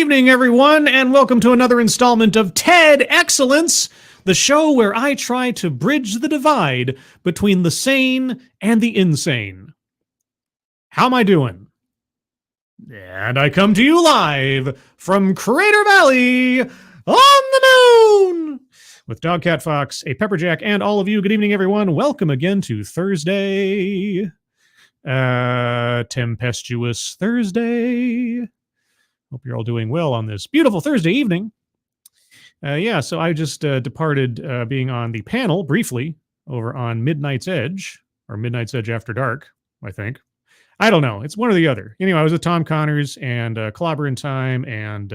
evening, everyone, and welcome to another installment of TED Excellence, the show where I try to bridge the divide between the sane and the insane. How am I doing? And I come to you live from Crater Valley on the moon with Dog Cat Fox, a Pepperjack, and all of you. Good evening, everyone. Welcome again to Thursday. Tempestuous Thursday. Hope you're all doing well on this beautiful Thursday evening. So I just departed being on the panel briefly over on Midnight's Edge, or Midnight's Edge After Dark, I think. I don't know. It's one or the other. Anyway, I was with Tom Connors and Clobber in Time and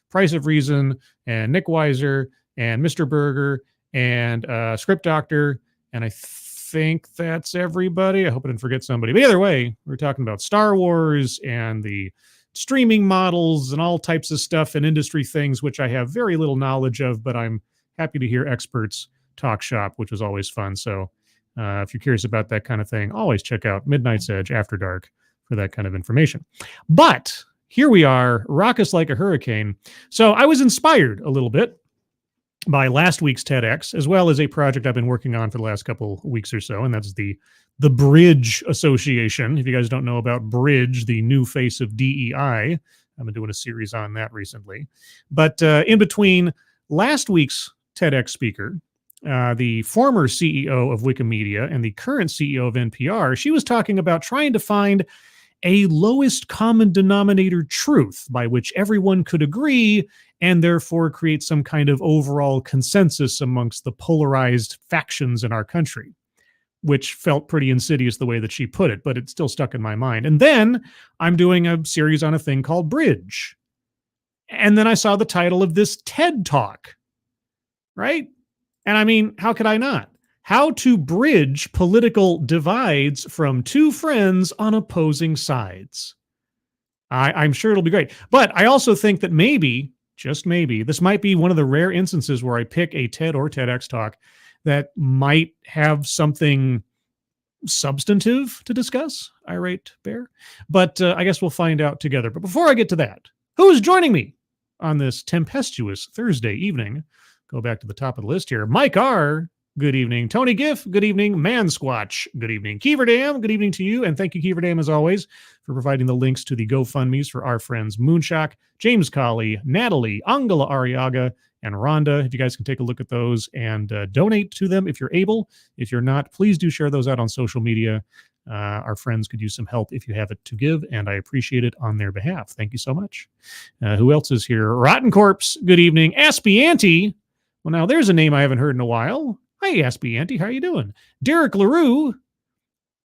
Price of Reason and Nick Weiser and Mr. Berger and Script Doctor, and I think that's everybody. I hope I didn't forget somebody. But either way, we're talking about Star Wars and the streaming models and all types of stuff and industry things, which I have very little knowledge of, but I'm happy to hear experts talk shop, which was always fun. So if you're curious about that kind of thing, always check out Midnight's Edge After Dark for that kind of information. But here we are, raucous like a hurricane. So I was inspired a little bit by last week's TEDx, as well as a project I've been working on for the last couple weeks or so, and that's the Bridge Association. If you guys don't know about Bridge, the new face of DEI, I've been doing a series on that recently. But in between last week's TEDx speaker, the former CEO of Wikimedia and the current CEO of NPR, she was talking about trying to find a lowest common denominator truth by which everyone could agree and therefore create some kind of overall consensus amongst the polarized factions in our country, which felt pretty insidious the way that she put it, but it still stuck in my mind. And then I'm doing a series on a thing called Bridge. And then I saw the title of this TED Talk, right? And I mean, how could I not? How to bridge political divides from two friends on opposing sides. I'm sure it'll be great. But I also think that maybe, just maybe, this might be one of the rare instances where I pick a TED or TEDx talk that might have something substantive to discuss. Irate Bear. But I guess we'll find out together. But before I get to that, who is joining me on this tempestuous Thursday evening? Go back to the top of the list here. Mike R., good evening. Tony Giff, good evening. Mansquatch, good evening. Keeverdam, good evening to you. And thank you, Keeverdam, as always, for providing the links to the GoFundMes for our friends Moonshock, James Colley, Natalie, Angela Ariaga, and Rhonda. If you guys can take a look at those and donate to them if you're able. If you're not, please do share those out on social media. Our friends could use some help if you have it to give, and I appreciate it on their behalf. Thank you so much. Who else is here? Rotten Corpse, good evening. Aspianti. Well, now there's a name I haven't heard in a while. Hi, Aspianti. How you doing? Derek LaRue.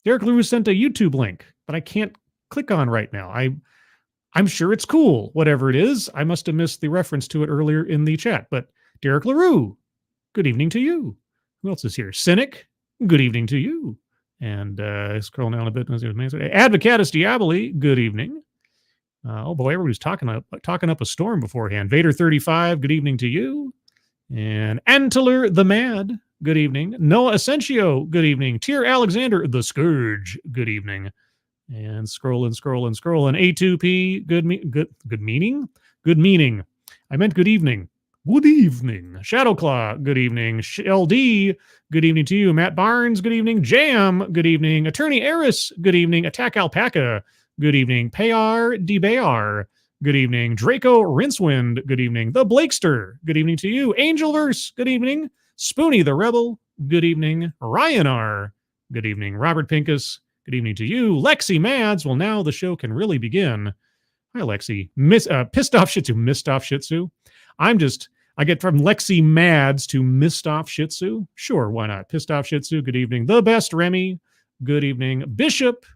Derek LaRue sent a YouTube link, but I can't click on right now. I'm sure it's cool, whatever it is. I must have missed the reference to it earlier in the chat. But Derek LaRue, good evening to you. Who else is here? Cynic, good evening to you. And scroll down a bit. Advocatus Diaboli, good evening. Oh boy, everybody's talking up a storm beforehand. Vader 35, good evening to you. And Antler the Mad, good evening. Noah Asensio, good evening. Tier Alexander the Scourge, good evening. And scroll. And A2P, good meaning? Good meaning. I meant good evening. Good evening. Shadowclaw, good evening. LD, good evening to you. Matt Barnes, good evening. Jam, good evening. Attorney Eris, good evening. Attack Alpaca, good evening. Payar DeBayar, good evening. Draco Rincewind, good evening. The Blakester, good evening to you. Angelverse, good evening. Spoonie the Rebel, good evening. Ryan R, good evening. Robert Pincus, good evening to you. Lexi Mads, well, now the show can really begin. Hi, Lexi. Pissed Off Shih Tzu, Missed Off Shih Tzu. I get from Lexi Mads to Missed Off Shih Tzu. Sure, why not? Pissed Off Shih Tzu, good evening. The Best Remy, good evening. Bishop,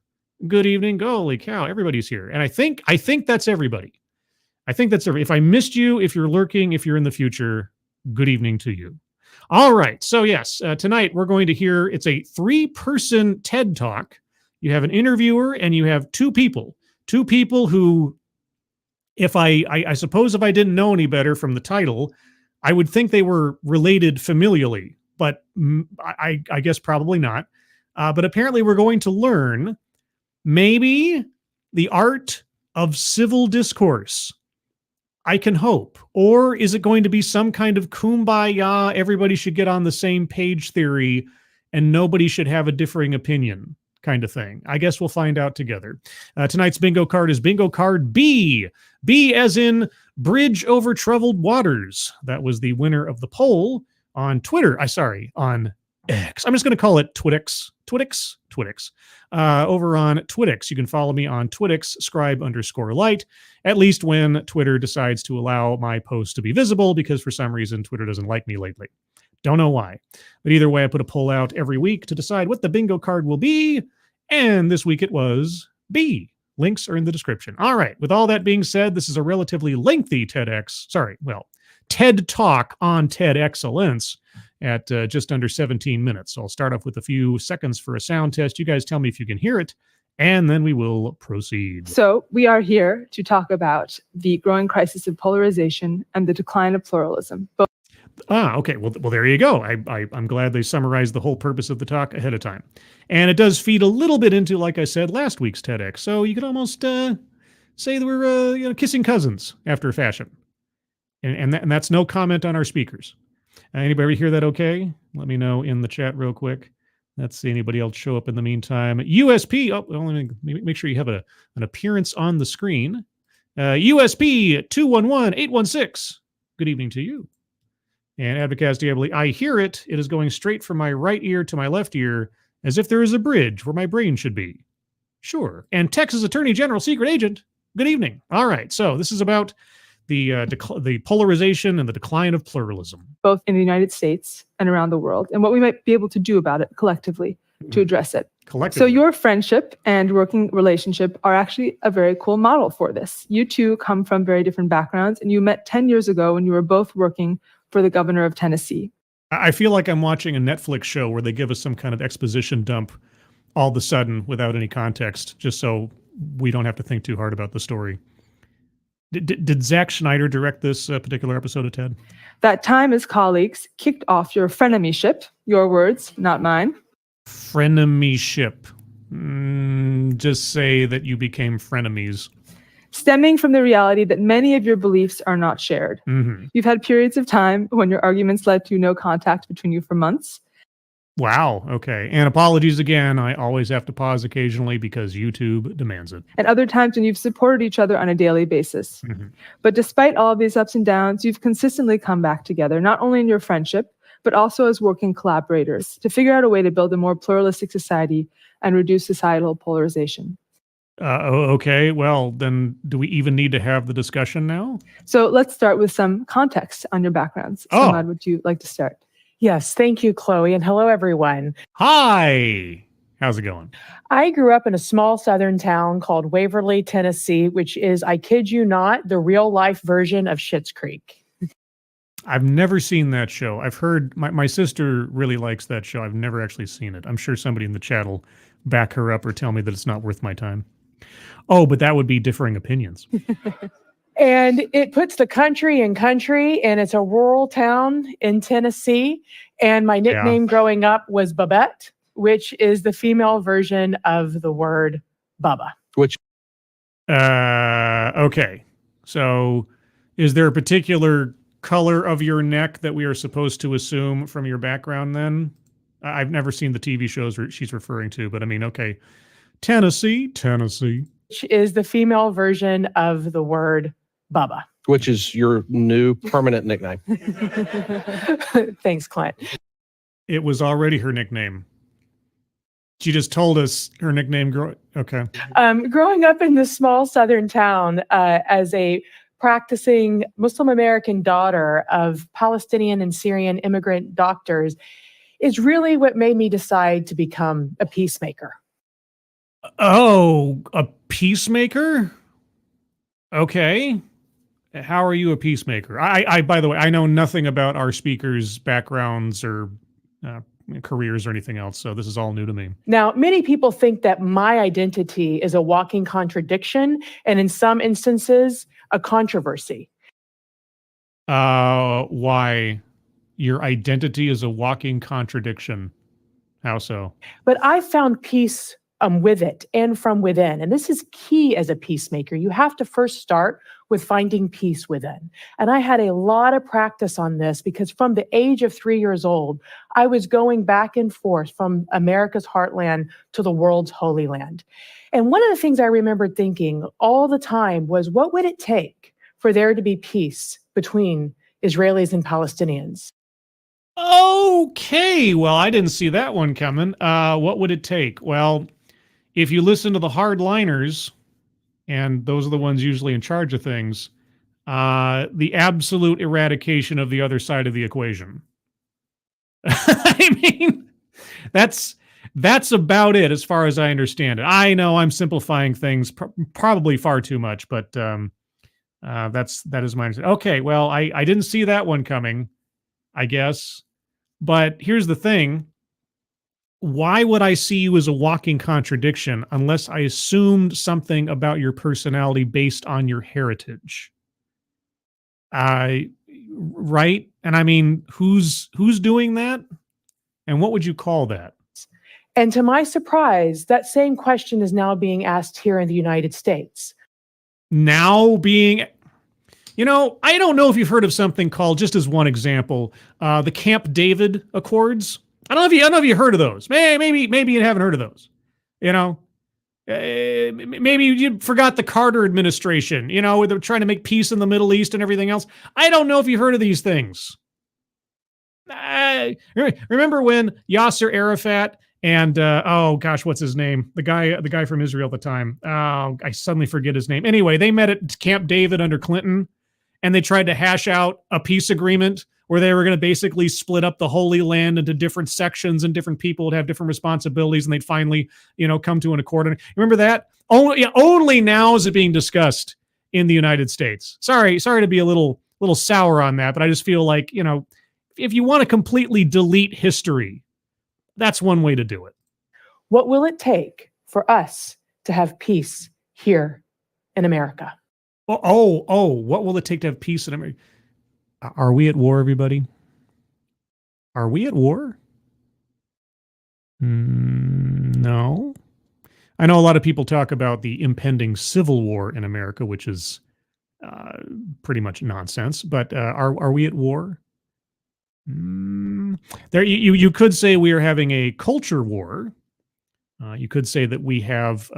good evening. Holy cow, everybody's here. And I think that's everybody. If I missed you, if you're lurking, if you're in the future, good evening to you. All right. So yes, tonight we're going to hear, it's a 3-person TED Talk. You have an interviewer and you have two people who, if I suppose if I didn't know any better from the title, I would think they were related familially, but I guess probably not. But apparently we're going to learn maybe the art of civil discourse. I can hope. Or is it going to be some kind of kumbaya, everybody should get on the same page theory and nobody should have a differing opinion kind of thing? I guess we'll find out together. Tonight's bingo card is bingo card B. B as in Bridge Over Troubled Waters. That was the winner of the poll on Twitter. On X. I'm just going to call it Twitix. Over on Twitix. You can follow me on Twitix, scribe_light, at least when Twitter decides to allow my post to be visible, because for some reason Twitter doesn't like me lately. Don't know why. But either way, I put a poll out every week to decide what the bingo card will be. And this week it was B. Links are in the description. All right. With all that being said, this is a relatively lengthy TED Talk on TED Excellence at just under 17 minutes. So I'll start off with a few seconds for a sound test. You guys tell me if you can hear it, and then we will proceed. So we are here to talk about the growing crisis of polarization and the decline of pluralism. Okay. Well, there you go. I'm glad they summarized the whole purpose of the talk ahead of time. And it does feed a little bit into, like I said, last week's TEDx. So you could almost say that we're kissing cousins after a fashion. And that's no comment on our speakers. Anybody hear that okay? Let me know in the chat real quick. Let's see anybody else show up in the meantime. USP, let me make sure you have an appearance on the screen. USP 211816. Good evening to you. And Advocast Diaboli, I hear it. It is going straight from my right ear to my left ear, as if there is a bridge where my brain should be. Sure. And Texas Attorney General Secret Agent, good evening. All right, so this is about the polarization and the decline of pluralism, both in the United States and around the world, and what we might be able to do about it collectively to address it. So your friendship and working relationship are actually a very cool model for this. You two come from very different backgrounds, and you met 10 years ago when you were both working for the governor of Tennessee. I feel like I'm watching a Netflix show where they give us some kind of exposition dump all of a sudden without any context, just so we don't have to think too hard about the story. Did Zack Schneider direct this particular episode of TED? That time as colleagues kicked off your frenemyship, your words, not mine. Frenemyship. Just say that you became frenemies. Stemming from the reality that many of your beliefs are not shared. Mm-hmm. You've had periods of time when your arguments led to no contact between you for months. Wow. Okay. And apologies again. I always have to pause occasionally because YouTube demands it. And other times when you've supported each other on a daily basis. Mm-hmm. But despite all of these ups and downs, you've consistently come back together, not only in your friendship, but also as working collaborators to figure out a way to build a more pluralistic society and reduce societal polarization. Okay. Well, then do we even need to have the discussion now? So let's start with some context on your backgrounds. Samad, would you like to start? Yes, thank you, Chloe, and hello, everyone. Hi. How's it going? I grew up in a small southern town called Waverly, Tennessee, which is, I kid you not, the real-life version of Schitt's Creek. I've never seen that show. I've heard my sister really likes that show. I've never actually seen it. I'm sure somebody in the chat will back her up or tell me that it's not worth my time. Oh, but that would be differing opinions. And it puts the country in country, and it's a rural town in Tennessee. And my nickname growing up was Babette, which is the female version of the word Bubba. Okay. So is there a particular color of your neck that we are supposed to assume from your background then? I've never seen the TV shows she's referring to, but I mean, okay. Tennessee. Which is the female version of the word Bubba. Which is your new permanent nickname. Thanks, Clint. It was already her nickname. She just told us her nickname. Okay. Growing up in this small southern town as a practicing Muslim American daughter of Palestinian and Syrian immigrant doctors is really what made me decide to become a peacemaker. Oh, a peacemaker? Okay. How are you a peacemaker? I by the way, I know nothing about our speakers' backgrounds or careers or anything else, so this is all new to me. Now, many people think that my identity is a walking contradiction, and in some instances, a controversy. Why? Your identity is a walking contradiction. How so? But I found peace with it and from within. And this is key as a peacemaker. You have to first start with finding peace within. And I had a lot of practice on this because from the age of 3 years old, I was going back and forth from America's heartland to the world's holy land. And one of the things I remembered thinking all the time was, what would it take for there to be peace between Israelis and Palestinians? Okay, well, I didn't see that one coming. What would it take? Well, if you listen to the hardliners, and those are the ones usually in charge of things, the absolute eradication of the other side of the equation. I mean, that's about it as far as I understand it. I know I'm simplifying things probably far too much, but that is my understanding. Okay, well, I didn't see that one coming, I guess. But here's the thing. Why would I see you as a walking contradiction unless I assumed something about your personality based on your heritage? Right? And I mean, who's doing that? And what would you call that? And to my surprise, that same question is now being asked here in the United States. Now being... You know, I don't know if you've heard of something called, just as one example, the Camp David Accords. I don't know if you heard of those. Maybe you haven't heard of those. You know, maybe you forgot the Carter administration. You know, where they're trying to make peace in the Middle East and everything else. I don't know if you've heard of these things. Remember when Yasser Arafat and oh gosh, what's his name? The guy from Israel at the time. Oh, I suddenly forget his name. Anyway, they met at Camp David under Clinton. And they tried to hash out a peace agreement where they were going to basically split up the Holy Land into different sections and different people would have different responsibilities and they'd finally, come to an accord. Remember that? Only now is it being discussed in the United States. Sorry to be a little sour on that, but I just feel like, if you want to completely delete history, that's one way to do it. What will it take for us to have peace here in America? What will it take to have peace in America? Are we at war, everybody? Are we at war? No. I know a lot of people talk about the impending civil war in America, which is pretty much nonsense. But are we at war? There, you could say we are having a culture war. You could say that we have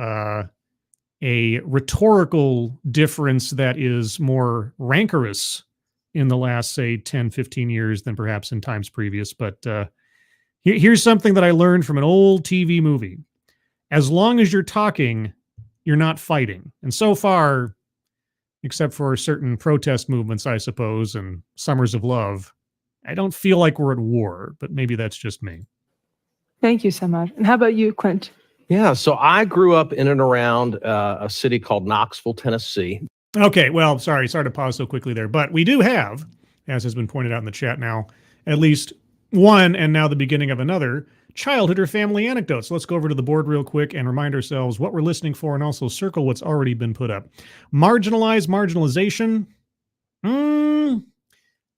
a rhetorical difference that is more rancorous in the last, say, 10, 15 years than perhaps in times previous. But here's something that I learned from an old TV movie. As long as you're talking, you're not fighting. And so far, except for certain protest movements, I suppose, and Summers of Love, I don't feel like we're at war, but maybe that's just me. Thank you so much. And how about you, Quint? Yeah, so I grew up in and around a city called Knoxville, Tennessee. Okay, well, sorry to pause so quickly there, but we do have, as has been pointed out in the chat now, at least one and now the beginning of another childhood or family anecdote. So let's go over to the board real quick and remind ourselves what we're listening for and also circle what's already been put up. Marginalization.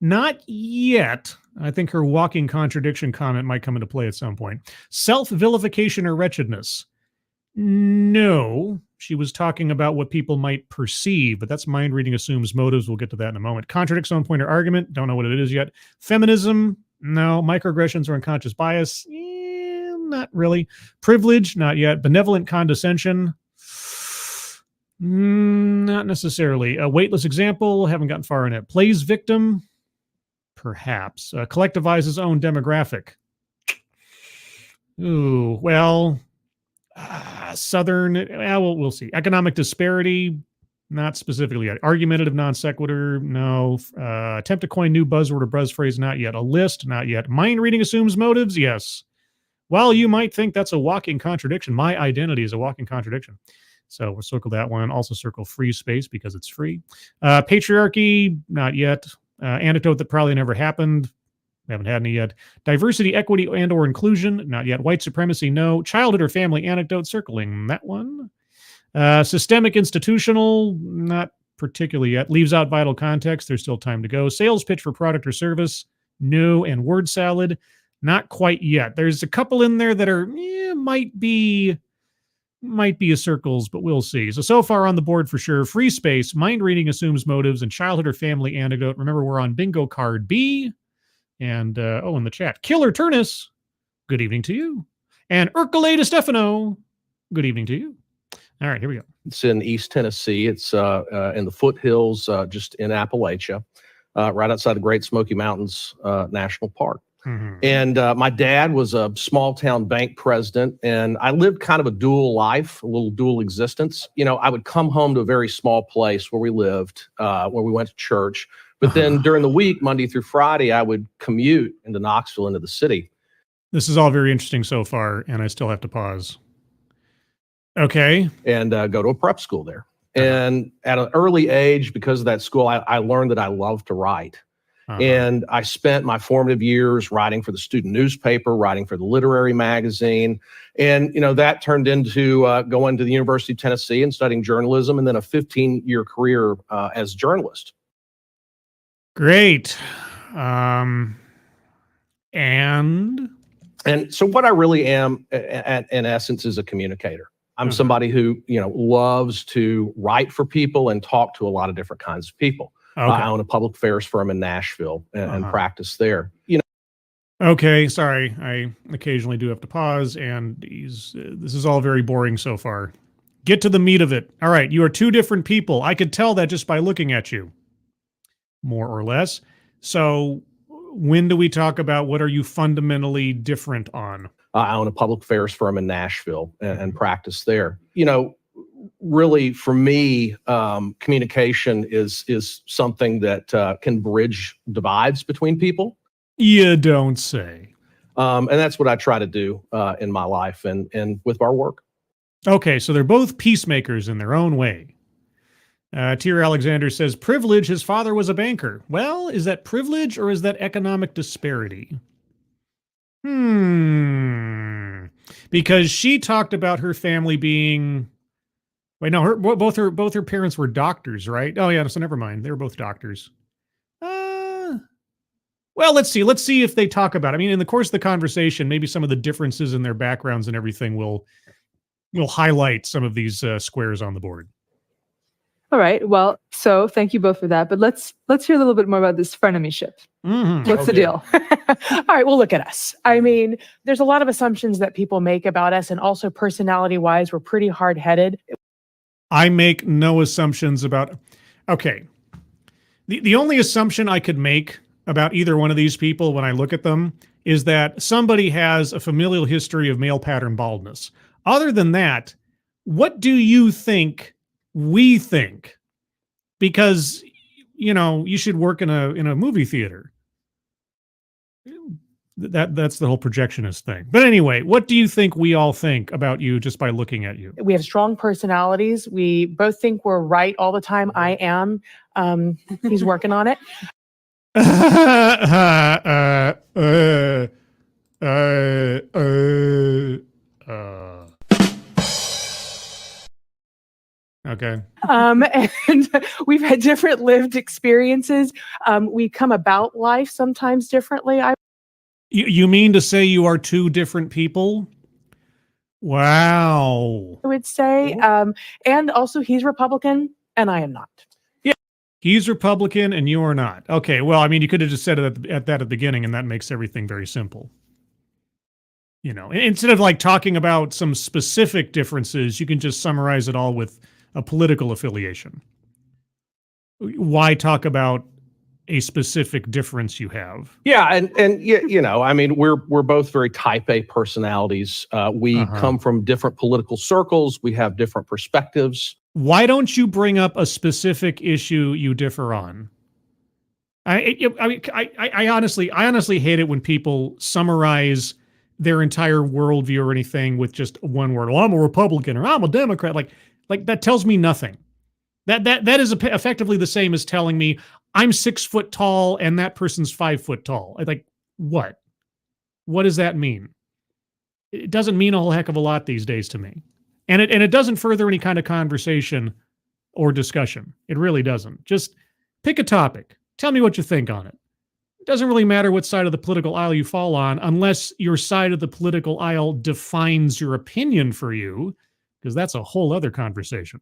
Not yet. I think her walking contradiction comment might come into play at some point. Self-vilification or wretchedness. No, she was talking about what people might perceive, but that's mind reading assumes motives. We'll get to that in a moment. Contradicts own point or argument. Don't know what it is yet. Feminism. No. Microaggressions or unconscious bias. Not really. Privilege. Not yet. Benevolent condescension. Not necessarily. A weightless example. Haven't gotten far in it. Plays victim. Perhaps. Collectivize his own demographic. Ooh, well, Southern, well, we'll see. Economic disparity, not specifically yet. Argumentative non sequitur, no. Attempt to coin new buzzword or buzz phrase, not yet. A list, not yet. Mind reading assumes motives, yes. While you might think that's a walking contradiction, my identity is a walking contradiction. So we'll circle that one. Also circle free space because it's free. Patriarchy, not yet. Anecdote that probably never happened. We haven't had any yet. Diversity, equity, and or inclusion, not yet. White supremacy, no. Childhood or family anecdote, circling that one. Systemic, institutional, not particularly yet. Leaves out vital context. There's still time to go. Sales pitch for product or service, no. And word salad, not quite yet. There's a couple in there that are, might be might be a circles, but we'll see. So far on the board for sure. Free space, mind reading assumes motives, and childhood or family anecdote. Remember, we're on bingo card B. And, in the chat, Killer Turnus, good evening to you. And Urcule de Stefano, good evening to you. All right, here we go. It's in East Tennessee. It's in the foothills, just in Appalachia, right outside the Great Smoky Mountains National Park. Mm-hmm. And my dad was a small town bank president, and I lived kind of a dual life, a little dual existence. I would come home to a very small place where we lived, where we went to church. But then during the week, Monday through Friday, I would commute into Knoxville, into the city. This is all very interesting so far, and I still have to pause. Okay. And go to a prep school there. And at an early age, because of that school, I learned that I love to write. And I spent my formative years writing for the student newspaper, writing for the literary magazine. And, that turned into going to the University of Tennessee and studying journalism, and then a 15-year career as a journalist. Great. And so what I really am, in essence, is a communicator. I'm somebody who, loves to write for people and talk to a lot of different kinds of people. Okay. I own a public affairs firm in Nashville and practice there. Okay, sorry. I occasionally do have to pause, and this is all very boring so far. Get to the meat of it. All right, you are two different people. I could tell that just by looking at you, more or less. So when do we talk about what are you fundamentally different on? I own a public affairs firm in Nashville and practice there. Really, for me, communication is something that can bridge divides between people. You don't say. And that's what I try to do in my life and with our work. Okay, so they're both peacemakers in their own way. Tier Alexander says, privilege, his father was a banker. Well, is that privilege or is that economic disparity? Because she talked about her family being... Wait, no, both her parents were doctors, right? Oh, yeah, so never mind. They were both doctors. Well, let's see. Let's see if they talk about it. I mean, in the course of the conversation, maybe some of the differences in their backgrounds and everything will highlight some of these squares on the board. All right. Well, so thank you both for that. But let's hear a little bit more about this frenemyship. What's the deal? All right. Well, look at us. I mean, there's a lot of assumptions that people make about us, and also personality-wise, we're pretty hard-headed. I make no assumptions about... Okay. The only assumption I could make about either one of these people when I look at them is that somebody has a familial history of male pattern baldness. Other than that, what do you think we think? Because, you should work in a movie theater. That's the whole projectionist thing. But anyway, what do you think we all think about you just by looking at you? We have strong personalities. We both think we're right all the time. I am. He's working on it. Okay. And we've had different lived experiences. We come about life sometimes differently. You mean to say you are two different people? Wow. I would say. And also he's Republican and I am not. He's Republican and you are not. Okay, well, I mean, you could have just said it at the beginning, and that makes everything very simple. Instead of like talking about some specific differences, you can just summarize it all with a political affiliation. Why talk about a specific difference you have? Yeah, and I mean, we're both very type A personalities. We come from different political circles. We have different perspectives. Why don't you bring up a specific issue you differ on? I honestly hate it when people summarize their entire worldview or anything with just one word. Well, I'm a Republican or I'm a Democrat. Like that tells me nothing. That is effectively the same as telling me I'm 6 foot tall and that person's 5 foot tall. Like, what? What does that mean? It doesn't mean a whole heck of a lot these days to me. And it doesn't further any kind of conversation or discussion. It really doesn't. Just pick a topic. Tell me what you think on it. It doesn't really matter what side of the political aisle you fall on unless your side of the political aisle defines your opinion for you. because that's a whole other conversation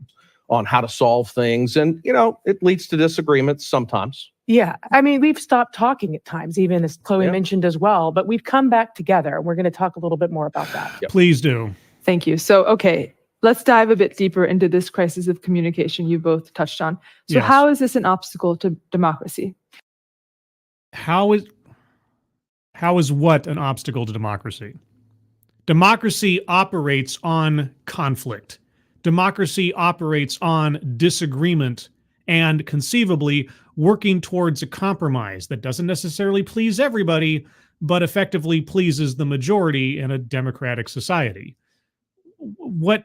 on how to solve things. And, it leads to disagreements sometimes. Yeah. I mean, we've stopped talking at times, even as Chloe mentioned as well, but we've come back together. We're going to talk a little bit more about that. Yep. Please do. Thank you. So, okay, let's dive a bit deeper into this crisis of communication you both touched on. So Yes. how is this an obstacle to democracy? How is what an obstacle to democracy? Democracy operates on conflict. Democracy operates on disagreement and conceivably working towards a compromise that doesn't necessarily please everybody, but effectively pleases the majority in a democratic society. What?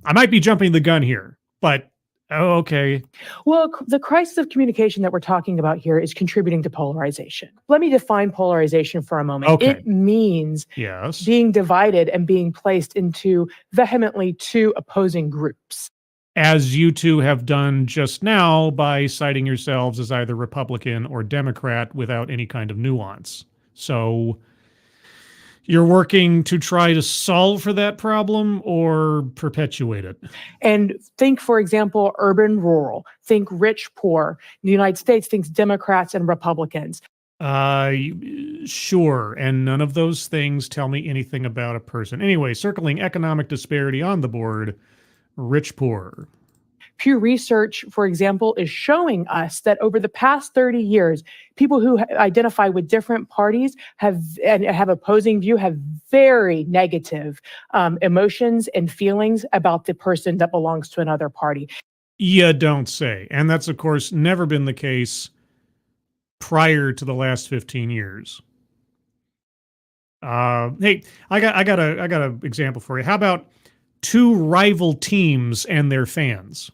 I might be jumping the gun here, but okay. Well, the crisis of communication that we're talking about here is contributing to polarization. Let me define polarization for a moment. Okay. It means Yes. being divided and being placed into vehemently two opposing groups. As you two have done just now by citing yourselves as either Republican or Democrat without any kind of nuance. So you're working to try to solve for that problem or perpetuate it. And think, for example, urban, rural. Think rich, poor. The United States thinks Democrats and Republicans. Sure. And none of those things tell me anything about a person. Anyway, circling economic disparity on the board, rich, poor. Pew Research, for example, is showing us that over the past 30 years, people who identify with different parties have opposing view have very negative emotions and feelings about the person that belongs to another party. You don't say. And that's, of course, never been the case prior to the last 15 years. Hey, I got an example for you. How about two rival teams and their fans?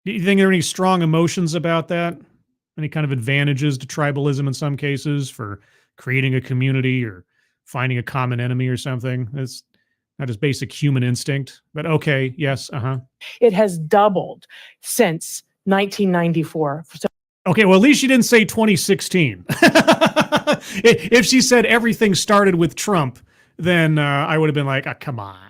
Do you think there are any strong emotions about that? Any kind of advantages to tribalism in some cases for creating a community or finding a common enemy or something? That's not just basic human instinct, but okay, yes, It has doubled since 1994. So okay, well, at least she didn't say 2016. If she said everything started with Trump, then I would have been like, come on.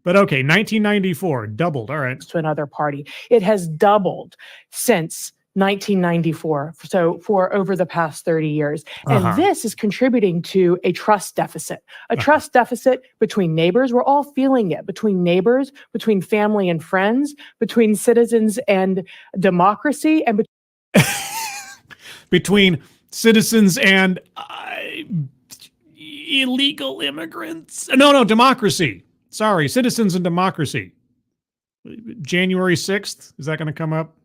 But okay, 1994, doubled. All right. To another party. It has doubled since 1994. So for over the past 30 years. And this is contributing to a trust deficit, trust deficit between neighbors. We're all feeling it between neighbors, between family and friends, between citizens and democracy, and between citizens and illegal immigrants. No, democracy. Sorry, citizens and democracy. January 6th, is that going to come up?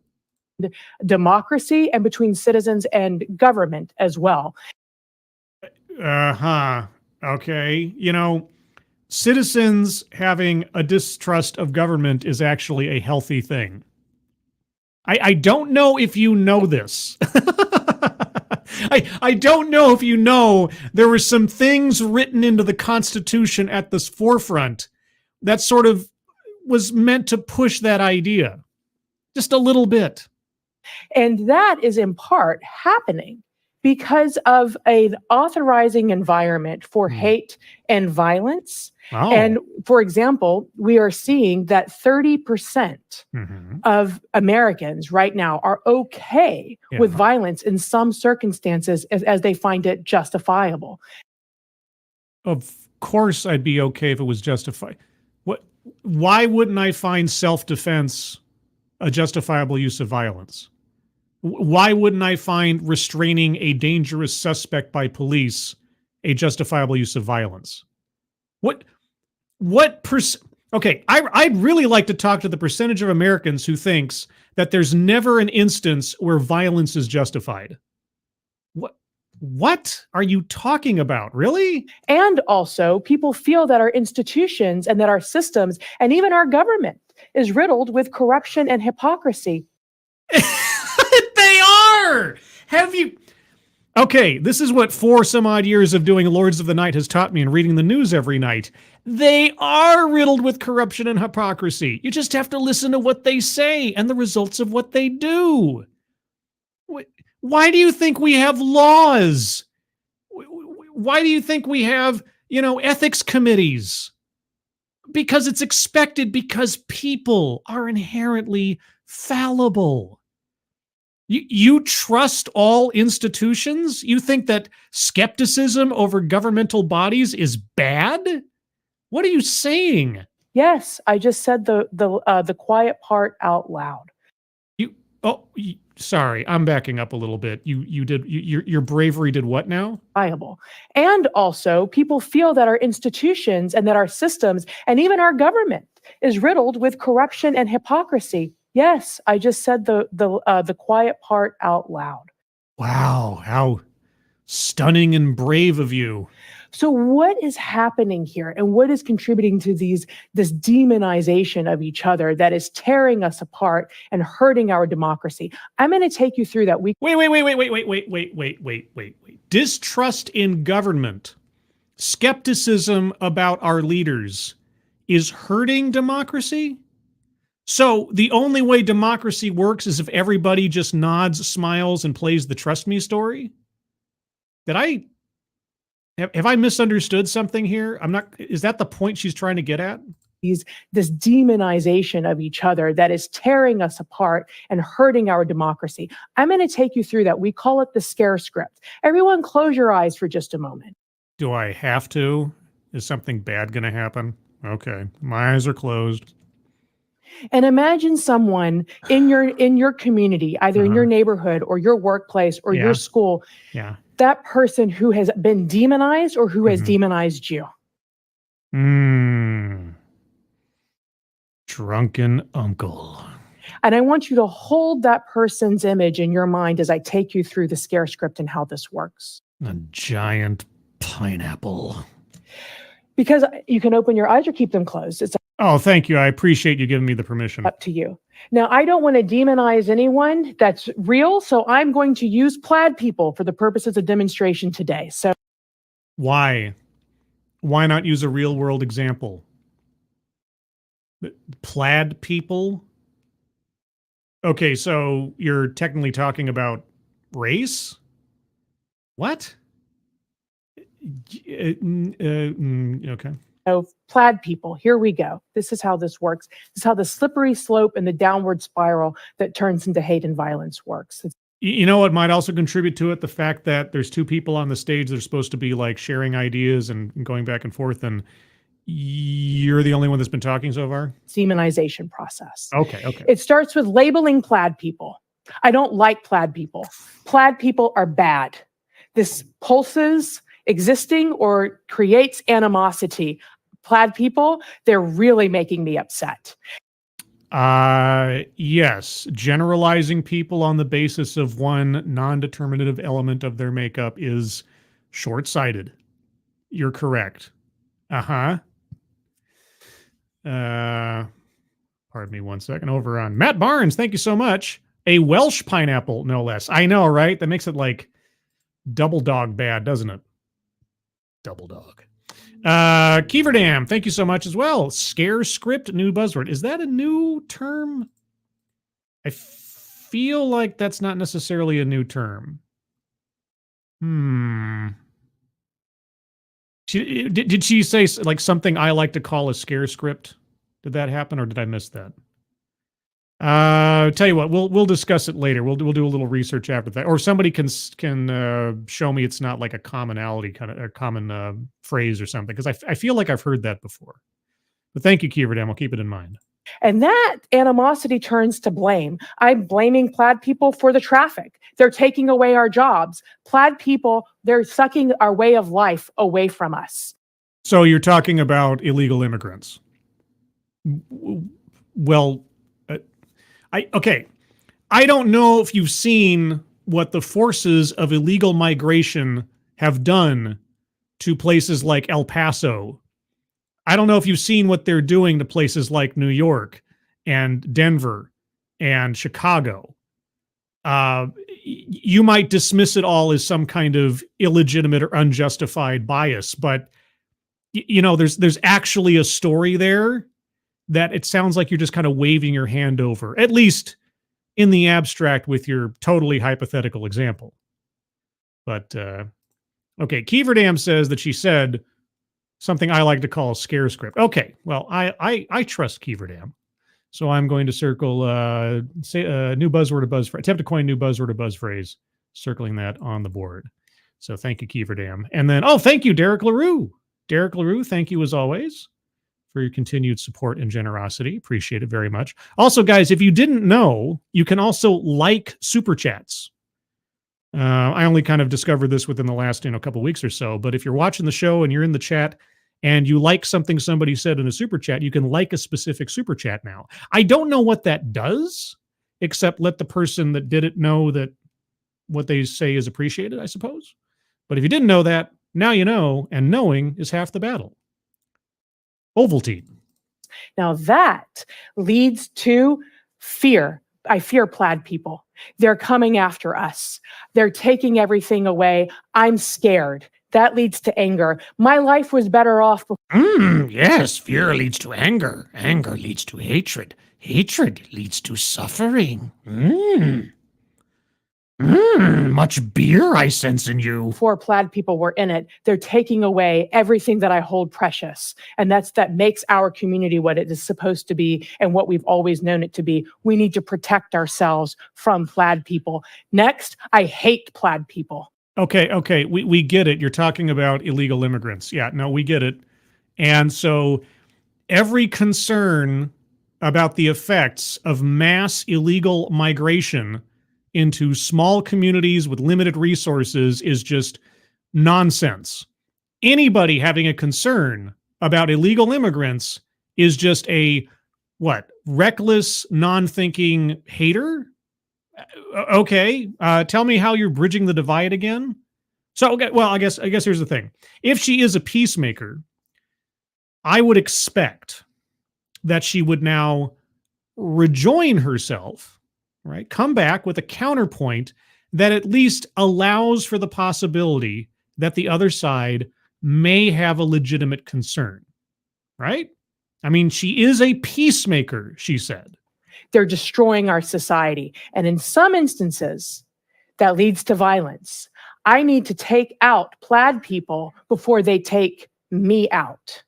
Democracy and between citizens and government as well. Okay. Citizens having a distrust of government is actually a healthy thing. I don't know if you know this. I don't know if you know there were some things written into the Constitution at this forefront that sort of was meant to push that idea just a little bit. And that is in part happening because of an authorizing environment for hate and violence. Oh. And for example, we are seeing that 30% of Americans right now are okay with violence in some circumstances as they find it justifiable. Of course I'd be okay if it was justified. Why wouldn't I find self-defense a justifiable use of violence? Why wouldn't I find restraining a dangerous suspect by police a justifiable use of violence? Okay, I'd really like to talk to the percentage of Americans who thinks that there's never an instance where violence is justified. What are you talking about? Really? And also, people feel that our institutions and that our systems and even our government is riddled with corruption and hypocrisy. They are! Have you... Okay, this is what 4 some odd years of doing Lords of the Night has taught me and reading the news every night. They are riddled with corruption and hypocrisy. You just have to listen to what they say and the results of what they do. Why do you think we have laws? Why do you think we have, ethics committees? Because it's expected, because people are inherently fallible. You trust all institutions? You think that skepticism over governmental bodies is bad? What are you saying? Yes, I just said the quiet part out loud. Sorry, I'm backing up a little bit. Your bravery did what now? Viable. And also, people feel that our institutions and that our systems and even our government is riddled with corruption and hypocrisy. Yes, I just said the quiet part out loud. Wow, how stunning and brave of you. So what is happening here and what is contributing to this demonization of each other that is tearing us apart and hurting our democracy? I'm going to take you through that. Wait. Distrust in government, skepticism about our leaders is hurting democracy? So the only way democracy works is if everybody just nods, smiles, and plays the trust me story? Have I misunderstood something here? Is that the point she's trying to get at? This demonization of each other that is tearing us apart and hurting our democracy. I'm going to take you through that. We call it the scare script. Everyone close your eyes for just a moment. Do I have to? Is something bad going to happen? Okay, my eyes are closed. And imagine someone in your community, either in your neighborhood or your workplace or your school, that person who has been demonized or who has demonized you. Drunken uncle. And I want you to hold that person's image in your mind as I take you through the scare script and how this works. A giant pineapple. Because you can open your eyes or keep them closed. It's Oh, thank you. I appreciate you giving me the permission. Up to you. Now, I don't want to demonize anyone that's real, so I'm going to use plaid people for the purposes of demonstration today. So, why? Why not use a real world example? Plaid people? Okay, so you're technically talking about race? What? Okay. So plaid people, here we go. This is how this works. This is how the slippery slope and the downward spiral that turns into hate and violence works. You know what might also contribute to it? The fact that there's two people on the stage that are supposed to be like sharing ideas and going back and forth, and you're the only one that's been talking so far? Demonization process. Okay. It starts with labeling plaid people. I don't like plaid people. Plaid people are bad. This pulses existing or creates animosity. Plaid people, they're really making me upset. Yes. Generalizing people on the basis of one non-determinative element of their makeup is short-sighted. You're correct. Pardon me one second. Over on Matt Barnes, thank you so much. A Welsh pineapple, no less. I know, right? That makes it like double dog bad, doesn't it? Double dog. Keeverdam, thank you so much as well. Scare script, new buzzword. Is that a new term? I feel like that's not necessarily a new term. Did she say like something I like to call a scare script? Did that happen, or did I miss that? Tell you what, we'll discuss it later. We'll do a little research after that, or somebody can show me it's not like a commonality kind of a common phrase or something, because I feel like I've heard that before. But thank you, Keeverdam. I'll keep it in mind. And that animosity turns to blame. I'm blaming plaid people for the traffic. They're taking away our jobs. Plaid people, they're sucking our way of life away from us. So you're talking about illegal immigrants. Well, I don't know if you've seen what the forces of illegal migration have done to places like El Paso. I don't know if you've seen what they're doing to places like New York and Denver and Chicago. You might dismiss it all as some kind of illegitimate or unjustified bias, but you know, there's actually a story there that it sounds like you're just kind of waving your hand over, at least in the abstract with your totally hypothetical example. But, okay, Keeverdam says that she said something I like to call scare script. Okay, well, I trust Kiever Dam. So I'm going to circle say a new buzzword, a buzz phrase, attempt to coin new buzzword, a buzz phrase, circling that on the board. So thank you, Kiever Dam. And then, thank you, Derek LaRue. Derek LaRue, thank you as always for your continued support and generosity. Appreciate it very much. Also, guys, if you didn't know, you can also like Super Chats. I only kind of discovered this within the last couple weeks or so, but if you're watching the show and you're in the chat and you like something somebody said in a Super Chat, you can like a specific Super Chat now. I don't know what that does, except let the person that did it know that what they say is appreciated, I suppose. But if you didn't know that, now you know, and knowing is half the battle. Ovaltine. Now that leads to fear. I fear Plaid people. They're coming after us. They're taking everything away. I'm scared. That leads to anger. My life was better off before. Yes, fear leads to anger. Anger leads to hatred. Hatred leads to suffering. Much beer I sense in you. Before Plaid people were in it, they're taking away everything that I hold precious. And that makes our community what it is supposed to be and what we've always known it to be. We need to protect ourselves from Plaid people. Next, I hate Plaid people. Okay. We get it. You're talking about illegal immigrants. Yeah, no, we get it. And so every concern about the effects of mass illegal migration into small communities with limited resources is just nonsense. Anybody having a concern about illegal immigrants is just a, reckless, non-thinking hater? Okay, tell me how you're bridging the divide again. So, okay, well, I guess here's the thing. If she is a peacemaker, I would expect that she would now rejoin herself, right? Come back with a counterpoint that at least allows for the possibility that the other side may have a legitimate concern, right? I mean, she is a peacemaker, she said. They're destroying our society. And in some instances, that leads to violence. I need to take out Plaid people before they take me out.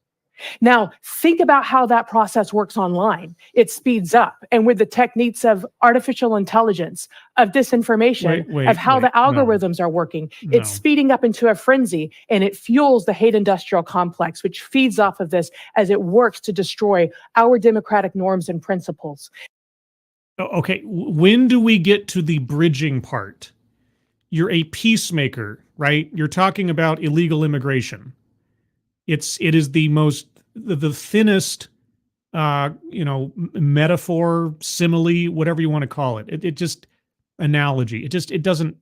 Now, think about how that process works online. It speeds up. And with the techniques of artificial intelligence, of disinformation, of how the algorithms are working, it's speeding up into a frenzy, and it fuels the hate industrial complex, which feeds off of this as it works to destroy our democratic norms and principles. Okay, when do we get to the bridging part? You're a peacemaker, right? You're talking about illegal immigration. It is the thinnest, metaphor, simile, whatever you want to call it. It just analogy. It doesn't.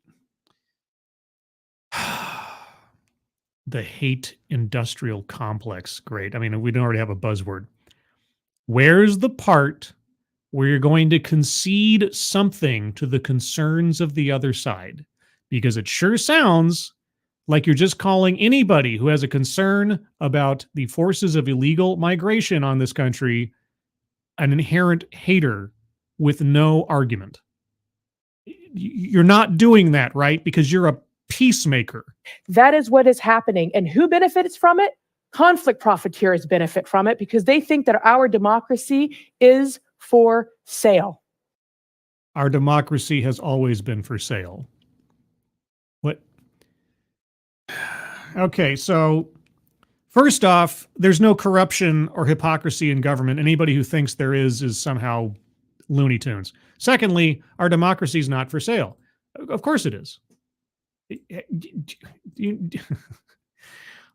The hate industrial complex. Great. I mean, we don't already have a buzzword. Where's the part where you're going to concede something to the concerns of the other side? Because it sure sounds like you're just calling anybody who has a concern about the forces of illegal migration on this country an inherent hater with no argument. You're not doing that, right? Because you're a peacemaker. That is what is happening. And who benefits from it? Conflict profiteers benefit from it because they think that our democracy is for sale. Our democracy has always been for sale. What? Okay, so first off, there's no corruption or hypocrisy in government. Anybody who thinks there is somehow Looney Tunes. Secondly, our democracy is not for sale. Of course it is.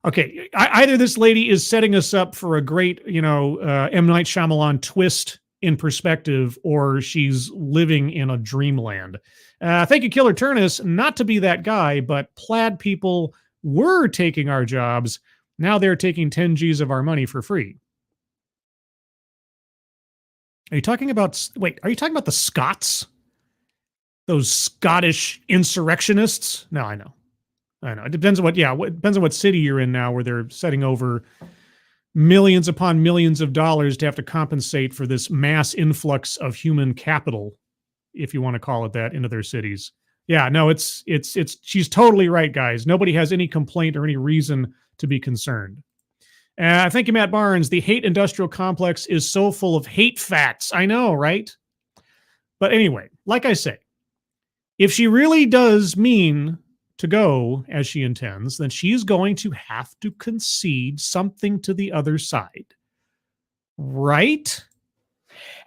Okay, either this lady is setting us up for a great, M. Night Shyamalan twist in perspective, or she's living in a dreamland. Thank you, Killer Turnus. Not to be that guy, but Plaid people were taking our jobs. Now they're taking 10 G's of our money for free. Are you talking about the Scots? Those Scottish insurrectionists? No, I know. It depends on what city you're in now, where they're setting over millions upon millions of dollars to have to compensate for this mass influx of human capital, if you want to call it that, into their cities. Yeah, no, she's totally right, guys. Nobody has any complaint or any reason to be concerned. Thank you, Matt Barnes. The hate industrial complex is so full of hate facts. I know, right? But anyway, like I say, if she really does mean to go as she intends, then she's going to have to concede something to the other side. Right?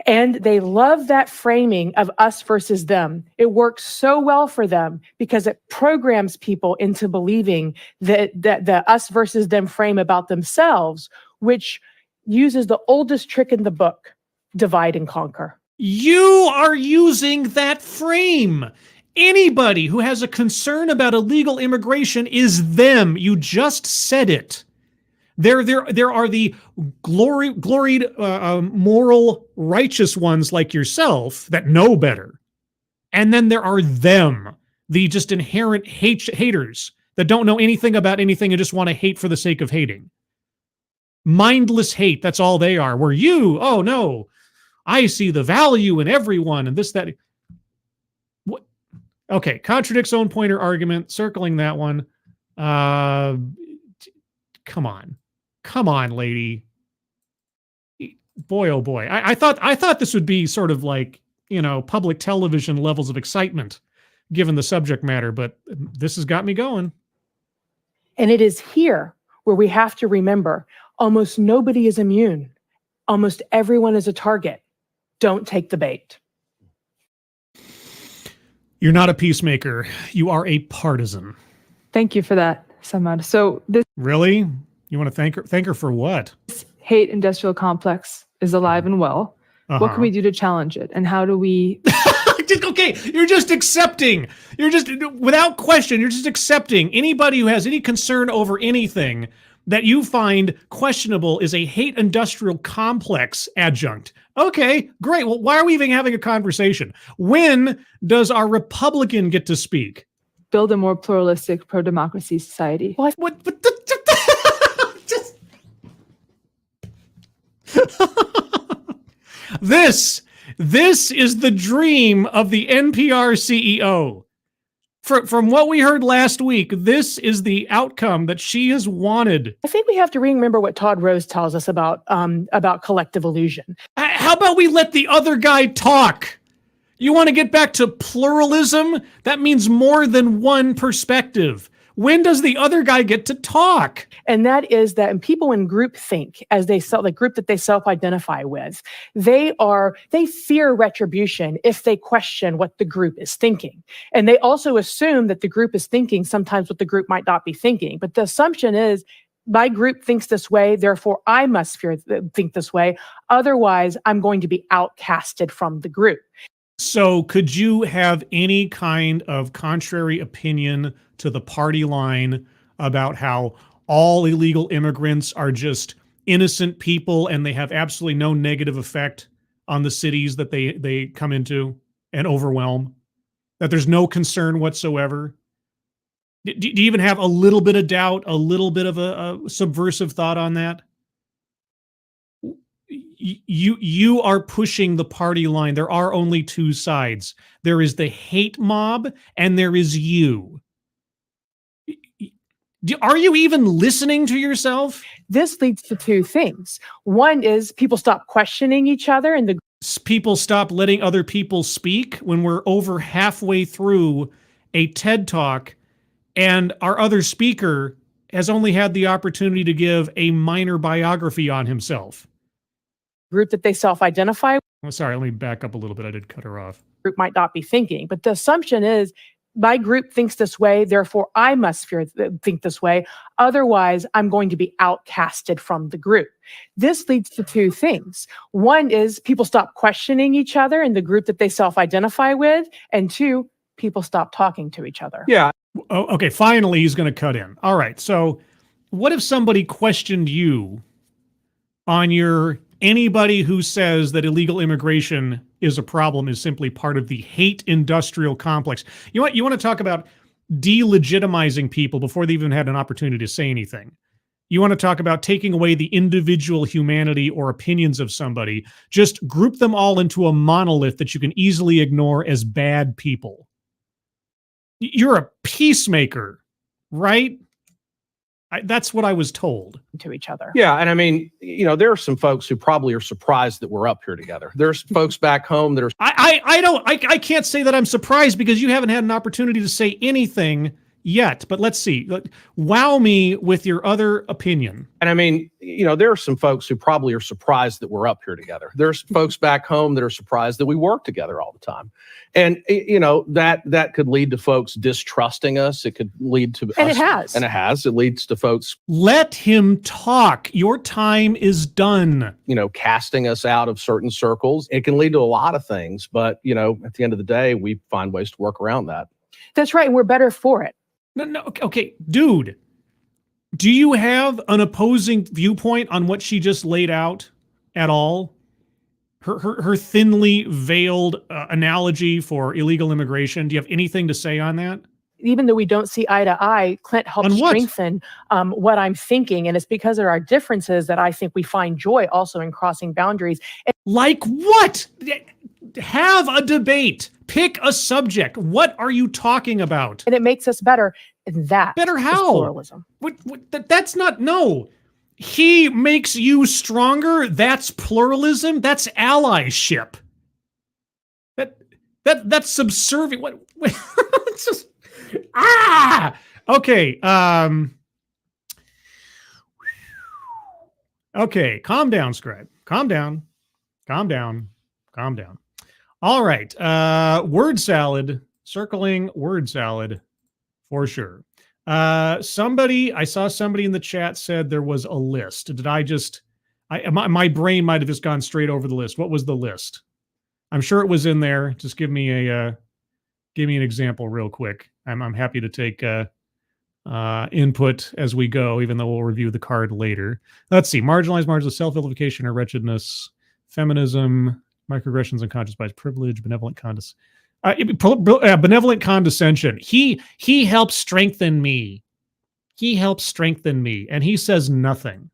And they love that framing of us versus them. It works so well for them because it programs people into believing that the us versus them frame about themselves, which uses the oldest trick in the book, divide and conquer. You are using that frame. Anybody who has a concern about illegal immigration is them. You just said it. There are the gloried, moral, righteous ones like yourself that know better. And then there are them, the just inherent haters that don't know anything about anything and just want to hate for the sake of hating. Mindless hate, that's all they are. Where you, oh no, I see the value in everyone and this, that. What? Okay, contradicts own pointer argument, circling that one. Come on, lady. Boy, oh boy. I thought this would be sort of like, public television levels of excitement given the subject matter, but this has got me going. And it is here where we have to remember almost nobody is immune. Almost everyone is a target. Don't take the bait. You're not a peacemaker. You are a partisan. Thank you for that, Samad. So this Really? You want to thank her for what? hate industrial complex is alive and well. What can we do to challenge it? And how do we... Okay, you're just accepting. You're just, without question, you're just accepting anybody who has any concern over anything that you find questionable is a hate industrial complex adjunct. Okay, great. Well, why are we even having a conversation? When does our Republican get to speak? Build a more pluralistic, pro-democracy society. What This is the dream of the NPR CEO. From what we heard last week, this is the outcome that she has wanted. I think we have to remember what Todd Rose tells us about collective illusion. How about we let the other guy talk? You want to get back to pluralism? That means more than one perspective. When does the other guy get to talk? And that is that people in group think, as they the group that they self-identify with, they fear retribution if they question what the group is thinking. And they also assume that the group is thinking sometimes what the group might not be thinking. But the assumption is, my group thinks this way, therefore I must think this way. Otherwise, I'm going to be outcasted from the group. So could you have any kind of contrary opinion to the party line about how all illegal immigrants are just innocent people and they have absolutely no negative effect on the cities that they come into and overwhelm? That there's no concern whatsoever? Do you even have a little bit of doubt, a little bit of a subversive thought on that? You are pushing the party line. There are only two sides. There is the hate mob and there is you. Are you even listening to yourself? This leads to two things. One is people stop questioning each other and people stop letting other people speak when we're over halfway through a TED Talk and our other speaker has only had the opportunity to give a minor biography on himself. Group that they self-identify. Oh, sorry, let me back up a little bit. I did cut her off. Group might not be thinking, but the assumption is, my group thinks this way, therefore I must think this way. Otherwise, I'm going to be outcasted from the group. This leads to two things. One is people stop questioning each other in the group that they self-identify with. And two, people stop talking to each other. Yeah. Oh, okay, finally he's going to cut in. All right, so what if somebody questioned you on your anybody who says that illegal immigration is a problem is simply part of the hate industrial complex? You want to talk about delegitimizing people before they even had an opportunity to say anything. You want to talk about taking away the individual humanity or opinions of somebody, just group them all into a monolith that you can easily ignore as bad people. You're a peacemaker, right? That's what I was told. To each other. Yeah, and I mean, there are some folks who probably are surprised that we're up here together. There's folks back home that are. I can't say that I'm surprised because you haven't had an opportunity to say anything yet. But let's see. Wow me with your other opinion. And I mean, there are some folks who probably are surprised that we're up here together. There's folks back home that are surprised that we work together all the time. And, that could lead to folks distrusting us. It could lead to And us, it has. And it has. It leads to folks, Let him talk. Your time is done. casting us out of certain circles. It can lead to a lot of things. But, at the end of the day, we find ways to work around that. That's right. And we're better for it. No, okay, dude. Do you have an opposing viewpoint on what she just laid out at all? Her thinly veiled analogy for illegal immigration. Do you have anything to say on that? Even though we don't see eye to eye, Clint helps strengthen what I'm thinking. And it's because of our differences that I think we find joy also in crossing boundaries. Like what? Have a debate. Pick a subject. What are you talking about? And it makes us better. And that better is how? pluralism. That's not, no. He makes you stronger. That's pluralism. That's allyship. That's subservient. What? It's just, okay. Okay. Calm down, Scribe. Calm down. All right. Word salad. Circling word salad for sure. I saw somebody in the chat said there was a list. Did I just, my brain might have just gone straight over the list. What was the list? I'm sure it was in there. Just give me an example real quick. I'm happy to take input as we go, even though we'll review the card later. Let's see. Marginalized, self-vilification or wretchedness, feminism, microaggressions, unconscious bias, privilege, benevolent condescension. He helps strengthen me. And he says nothing.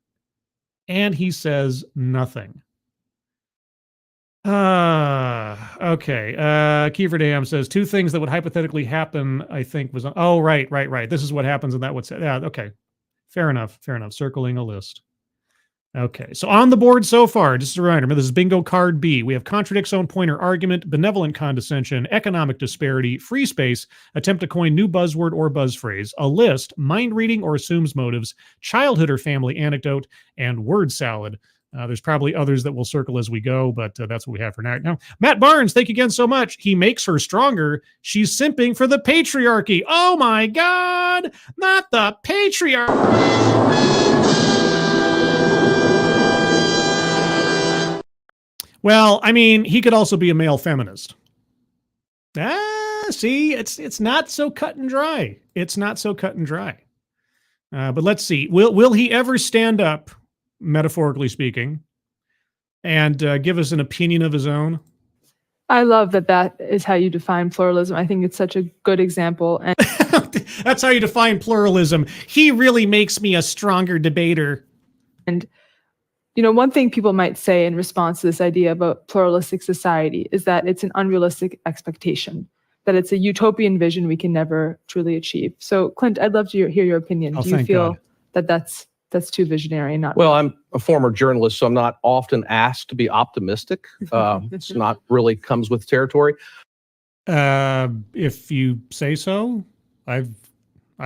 Okay. Kiefer Dam says 2 things that would hypothetically happen, I think was, right. This is what happens and that would say, yeah, okay. Fair enough. Circling a list. Okay, so on the board so far, just a reminder, this is bingo card B. We have contradicts own pointer argument, benevolent condescension, economic disparity, free space, attempt to coin new buzzword or buzz phrase, a list, mind reading or assumes motives, childhood or family anecdote, and word salad. There's probably others that we'll circle as we go, but that's what we have for now. Matt Barnes, thank you again so much. He makes her stronger. She's simping for the patriarchy. Oh my God, not the patriarchy. Well, I mean, he could also be a male feminist. See, it's not so cut and dry. But let's see. Will he ever stand up, metaphorically speaking, and give us an opinion of his own? I love that is how you define pluralism. I think it's such a good example. And that's how you define pluralism. He really makes me a stronger debater. And one thing people might say in response to this idea about pluralistic society is that it's an unrealistic expectation, that it's a utopian vision we can never truly achieve. So, Clint, I'd love to hear your opinion. Do you feel that that's too visionary? Well, I'm a former journalist, so I'm not often asked to be optimistic. It's not really comes with territory. If you say so, I've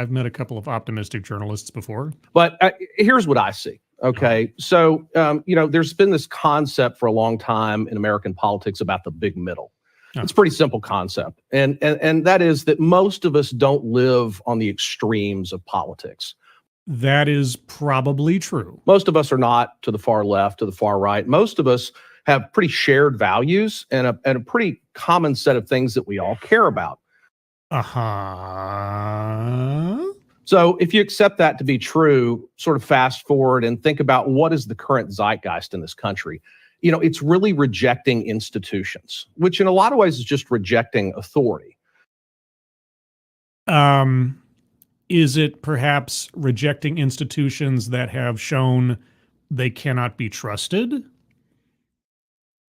met a couple of optimistic journalists before. But here's what I see. Okay. So, there's been this concept for a long time in American politics about the big middle. It's a pretty simple concept. And that is that most of us don't live on the extremes of politics. That is probably true. Most of us are not to the far left, to the far right. Most of us have pretty shared values and a pretty common set of things that we all care about. So if you accept that to be true, sort of fast forward and think about what is the current zeitgeist in this country. It's really rejecting institutions, which in a lot of ways is just rejecting authority. Is it perhaps rejecting institutions that have shown they cannot be trusted?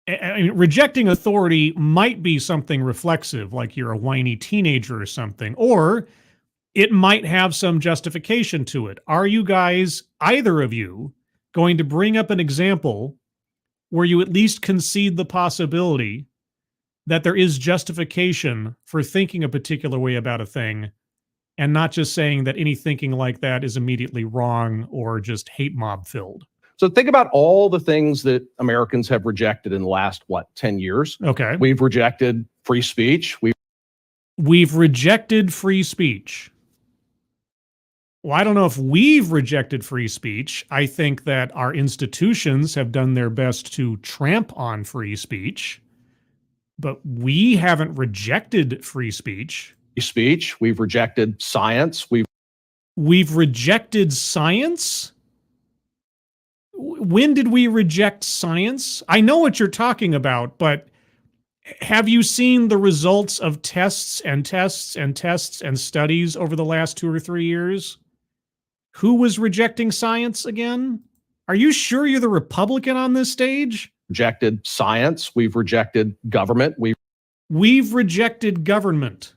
I mean, rejecting authority might be something reflexive, like you're a whiny teenager or something, or it might have some justification to it. Are you guys, either of you, going to bring up an example where you at least concede the possibility that there is justification for thinking a particular way about a thing, and not just saying that any thinking like that is immediately wrong or just hate mob filled? So think about all the things that Americans have rejected in the last, 10 years? Okay. We've rejected free speech. We've rejected free speech. Well, I don't know if we've rejected free speech. I think that our institutions have done their best to tramp on free speech, but we haven't rejected free speech. We've rejected science. We've rejected science? When did we reject science? I know what you're talking about, but have you seen the results of tests and tests and tests and studies over the last 2 or 3 years? Who was rejecting science again? Are you sure you're the Republican on this stage? Rejected science. We've rejected government. We've rejected government.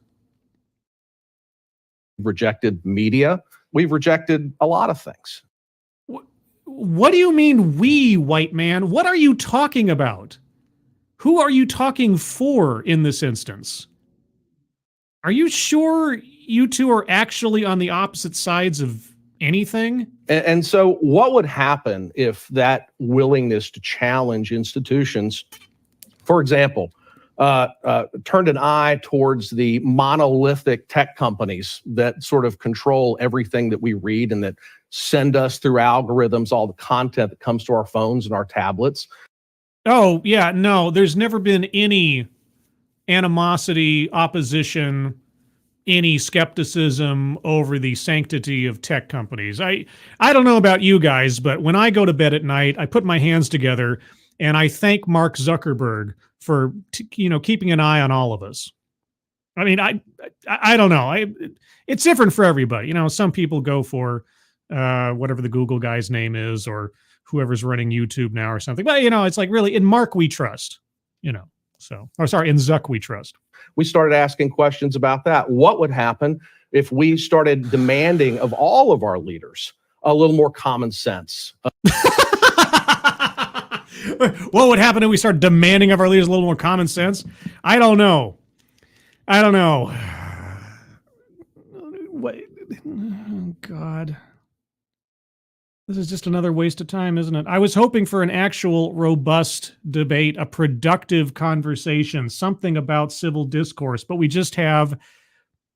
Rejected media. We've rejected a lot of things. What do you mean we, white man? What are you talking about? Who are you talking for in this instance? Are you sure you two are actually on the opposite sides of anything? And so what would happen if that willingness to challenge institutions, for example, turned an eye towards the monolithic tech companies that sort of control everything that we read and that send us through algorithms all the content that comes to our phones and our tablets? Oh, yeah, no, there's never been any animosity, opposition, any skepticism over the sanctity of tech companies. I don't know about you guys, but when I go to bed at night, I put my hands together and I thank Mark Zuckerberg for keeping an eye on all of us. I mean, I don't know. It's different for everybody. Some people go for whatever the Google guy's name is, or whoever's running YouTube now or something. But it's like, really, in Mark we trust. In Zuck we trust. We started asking questions about that. What would happen if we started demanding of all of our leaders a little more common sense? What would happen if we start demanding of our leaders a little more common sense? I don't know. What? Oh, God. This is just another waste of time, isn't it? I was hoping for an actual robust debate, a productive conversation, something about civil discourse, but we just have,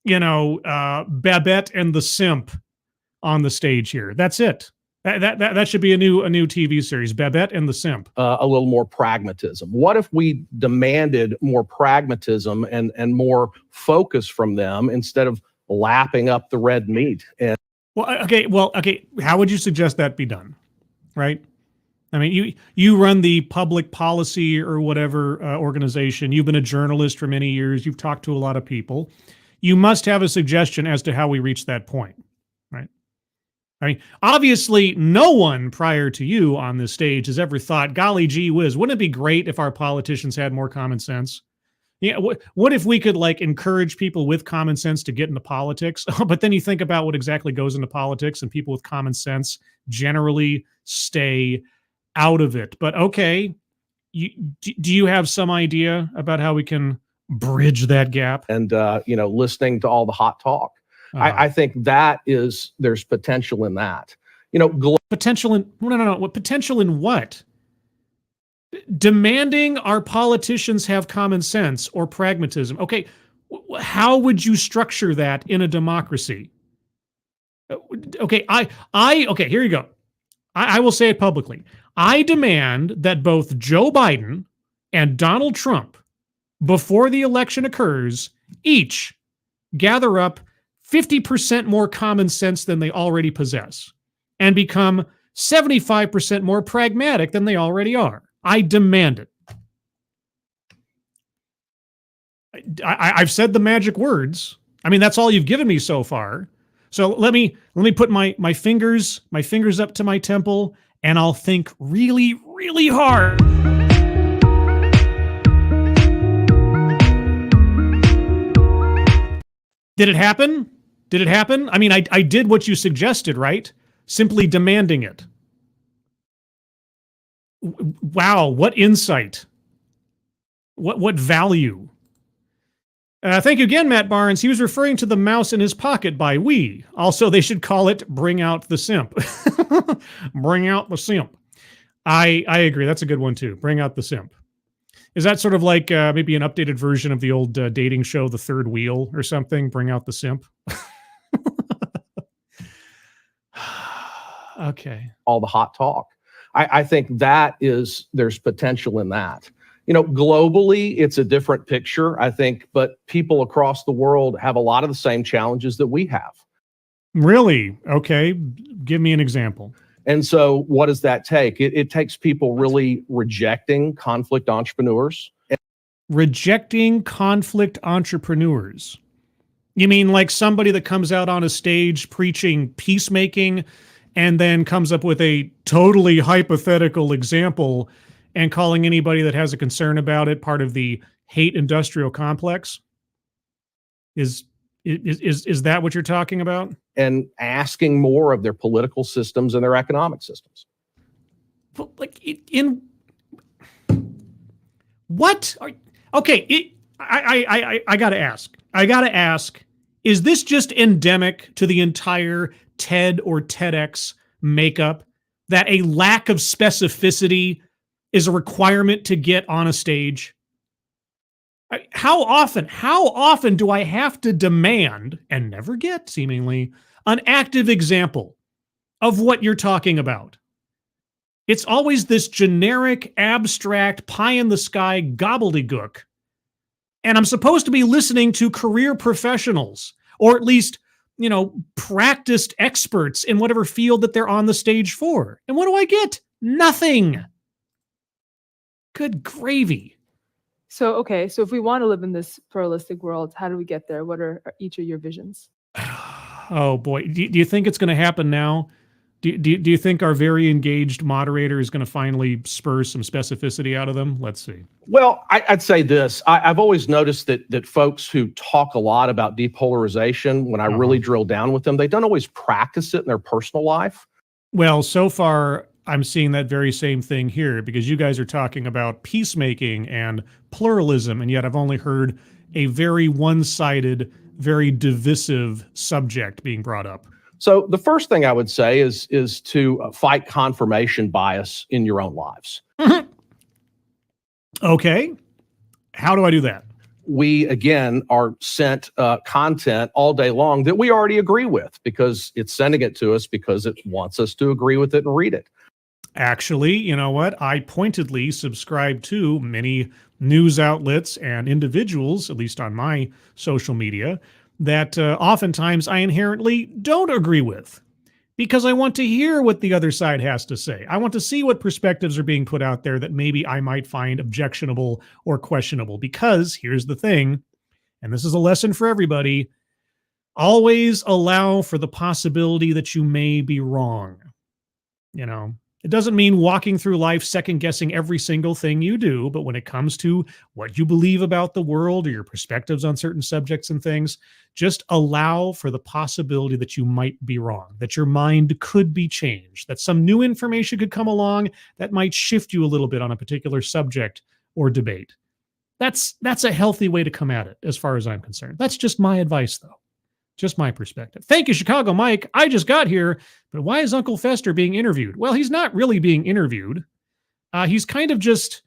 Babette and the Simp on the stage here. That's it. That should be a new TV series, Babette and the Simp. A little more pragmatism. What if we demanded more pragmatism and more focus from them instead of lapping up the red meat? Okay. How would you suggest that be done? Right? I mean, you run the public policy or whatever organization. You've been a journalist for many years. You've talked to a lot of people. You must have a suggestion as to how we reach that point, right? I mean, obviously, no one prior to you on this stage has ever thought, golly gee whiz, wouldn't it be great if our politicians had more common sense? Yeah, what if we could encourage people with common sense to get into politics? But then you think about what exactly goes into politics, and people with common sense generally stay out of it. But okay, do you have some idea about how we can bridge that gap? And listening to all the hot talk. I think there's potential in that. Potential in no. What potential in what? Demanding our politicians have common sense or pragmatism. Okay, how would you structure that in a democracy? Okay, okay, here you go. I will say it publicly. I demand that both Joe Biden and Donald Trump, before the election occurs, each gather up 50% more common sense than they already possess and become 75% more pragmatic than they already are. I demand it. I've said the magic words. I mean, that's all you've given me so far. So let me put my fingers up to my temple, and I'll think really, really hard. Did it happen? Did it happen? I mean, I did what you suggested, right? Simply demanding it. Wow, what insight. What value. Thank you again, Matt Barnes. He was referring to the mouse in his pocket by we. Also, they should call it Bring Out the Simp. Bring out the simp. I agree. That's a good one, too. Bring out the simp. Is that sort of like maybe an updated version of the old dating show, The Third Wheel or something? Bring out the simp. Okay. All the hot talk. I think there's potential in that. Globally, it's a different picture, I think, but people across the world have a lot of the same challenges that we have. Really? Okay. Give me an example. And so what does that take? It takes people really rejecting conflict entrepreneurs. Rejecting conflict entrepreneurs. You mean like somebody that comes out on a stage preaching peacemaking and then comes up with a totally hypothetical example and calling anybody that has a concern about it part of the hate industrial complex? Is that what you're talking about? And asking more of their political systems and their economic systems. Like in what? Okay, I gotta ask. Is this just endemic to the entire TED or TEDx makeup that a lack of specificity is a requirement to get on a stage? How often do I have to demand, and never get seemingly, an active example of what you're talking about? It's always this generic, abstract, pie-in-the-sky gobbledygook. And I'm supposed to be listening to career professionals, or at least, practiced experts in whatever field that they're on the stage for. And what do I get? Nothing. Good gravy. So if we want to live in this pluralistic world, how do we get there? What are each of your visions? Oh, boy. Do you think it's going to happen now? Do you think our very engaged moderator is going to finally spur some specificity out of them? Let's see. Well, I'd say this. I've always noticed that folks who talk a lot about depolarization, when I really drill down with them, they don't always practice it in their personal life. Well, so far, I'm seeing that very same thing here, because you guys are talking about peacemaking and pluralism, and yet I've only heard a very one-sided, very divisive subject being brought up. So the first thing I would say is to fight confirmation bias in your own lives. Okay. How do I do that? We, again, are sent content all day long that we already agree with, because it's sending it to us because it wants us to agree with it and read it. Actually, you know what? I pointedly subscribe to many news outlets and individuals, at least on my social media, that oftentimes I inherently don't agree with, because I want to hear what the other side has to say. I want to see what perspectives are being put out there that maybe I might find objectionable or questionable. Because here's the thing, and this is a lesson for everybody: always allow for the possibility that you may be wrong. It doesn't mean walking through life second-guessing every single thing you do, but when it comes to what you believe about the world or your perspectives on certain subjects and things, just allow for the possibility that you might be wrong, that your mind could be changed, that some new information could come along that might shift you a little bit on a particular subject or debate. That's a healthy way to come at it, as far as I'm concerned. That's just my advice, though. Just my perspective. Thank you, Chicago Mike. I just got here, but why is Uncle Fester being interviewed? Well, he's not really being interviewed. He's kind of just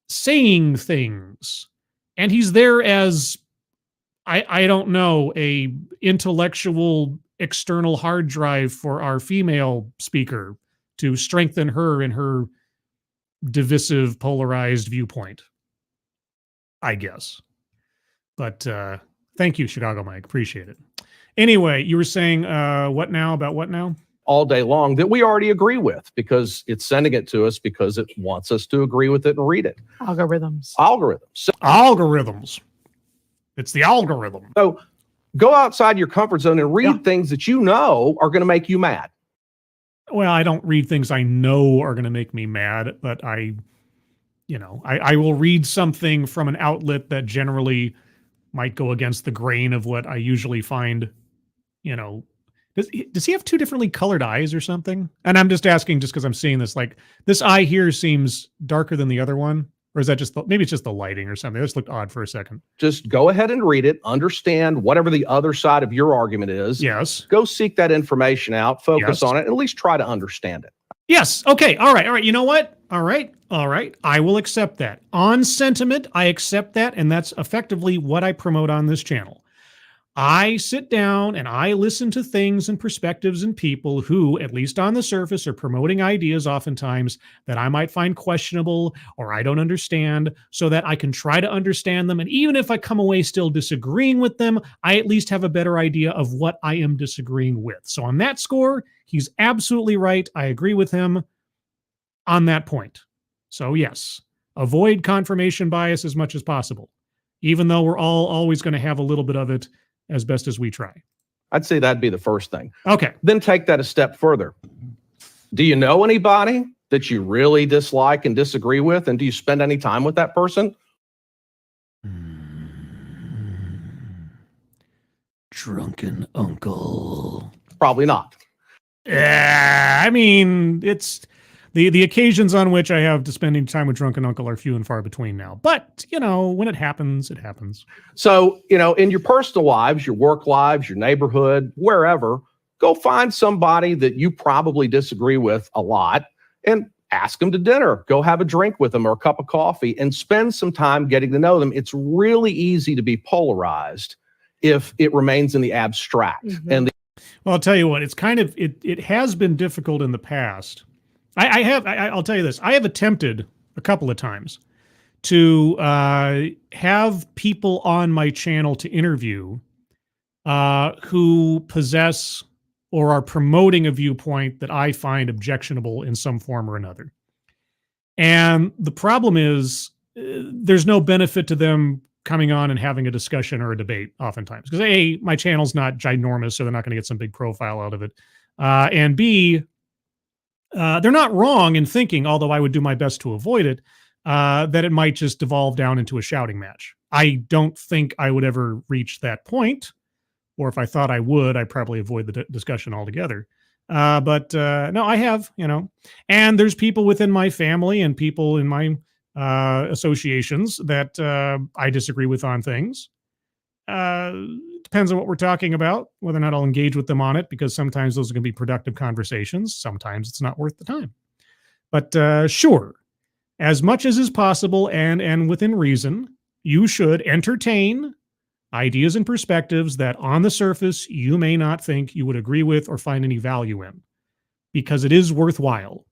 saying things. And he's there as, I don't know, a intellectual external hard drive for our female speaker to strengthen her in her divisive, polarized viewpoint, I guess. But thank you, Chicago Mike. Appreciate it. Anyway, you were saying what now about what now? All day long that we already agree with, because it's sending it to us because it wants us to agree with it and read it. Algorithms. Algorithms. It's the algorithm. So go outside your comfort zone and read things that you know are going to make you mad. Well, I don't read things I know are going to make me mad, but I will read something from an outlet that generally might go against the grain of what I usually find you know, does he have two differently colored eyes or something? And I'm just asking just because I'm seeing this, like this eye here seems darker than the other one. Or is that just, maybe it's just the lighting or something. This looked odd for a second. Just go ahead and read it, understand whatever the other side of your argument is. Yes. Go seek that information out, focus on it, at least try to understand it. Yes. Okay. All right. You know what? All right. I will accept that. On sentiment, I accept that. And that's effectively what I promote on this channel. I sit down and I listen to things and perspectives and people who, at least on the surface, are promoting ideas oftentimes that I might find questionable or I don't understand, so that I can try to understand them. And even if I come away still disagreeing with them, I at least have a better idea of what I am disagreeing with. So on that score, he's absolutely right. I agree with him on that point. So yes, avoid confirmation bias as much as possible, even though we're all always going to have a little bit of it as best as we try. I'd say that'd be the first thing. Okay. Then take that a step further. Do you know anybody that you really dislike and disagree with? And do you spend any time with that person? Drunken uncle. Probably not. I mean, it's the occasions on which I have to spending time with drunken uncle are few and far between now. But, when it happens, it happens. So, in your personal lives, your work lives, your neighborhood, wherever, go find somebody that you probably disagree with a lot and ask them to dinner. Go have a drink with them or a cup of coffee and spend some time getting to know them. It's really easy to be polarized if it remains in the abstract. Mm-hmm. Well, I'll tell you what, it's kind of, it has been difficult in the past. I'll tell you this. I have attempted a couple of times to have people on my channel to interview who possess or are promoting a viewpoint that I find objectionable in some form or another. And the problem is there's no benefit to them coming on and having a discussion or a debate oftentimes. Because A, my channel's not ginormous, so they're not going to get some big profile out of it. And B, they're not wrong in thinking, although I would do my best to avoid it, that it might just devolve down into a shouting match. I don't think I would ever reach that point, or if I thought I would, I'd probably avoid the discussion altogether. But no, I have, and there's people within my family and people in my associations that I disagree with on things. Depends on what we're talking about, whether or not I'll engage with them on it, because sometimes those are going to be productive conversations. Sometimes it's not worth the time. But sure, as much as is possible and within reason, you should entertain ideas and perspectives that on the surface you may not think you would agree with or find any value in, because it is worthwhile.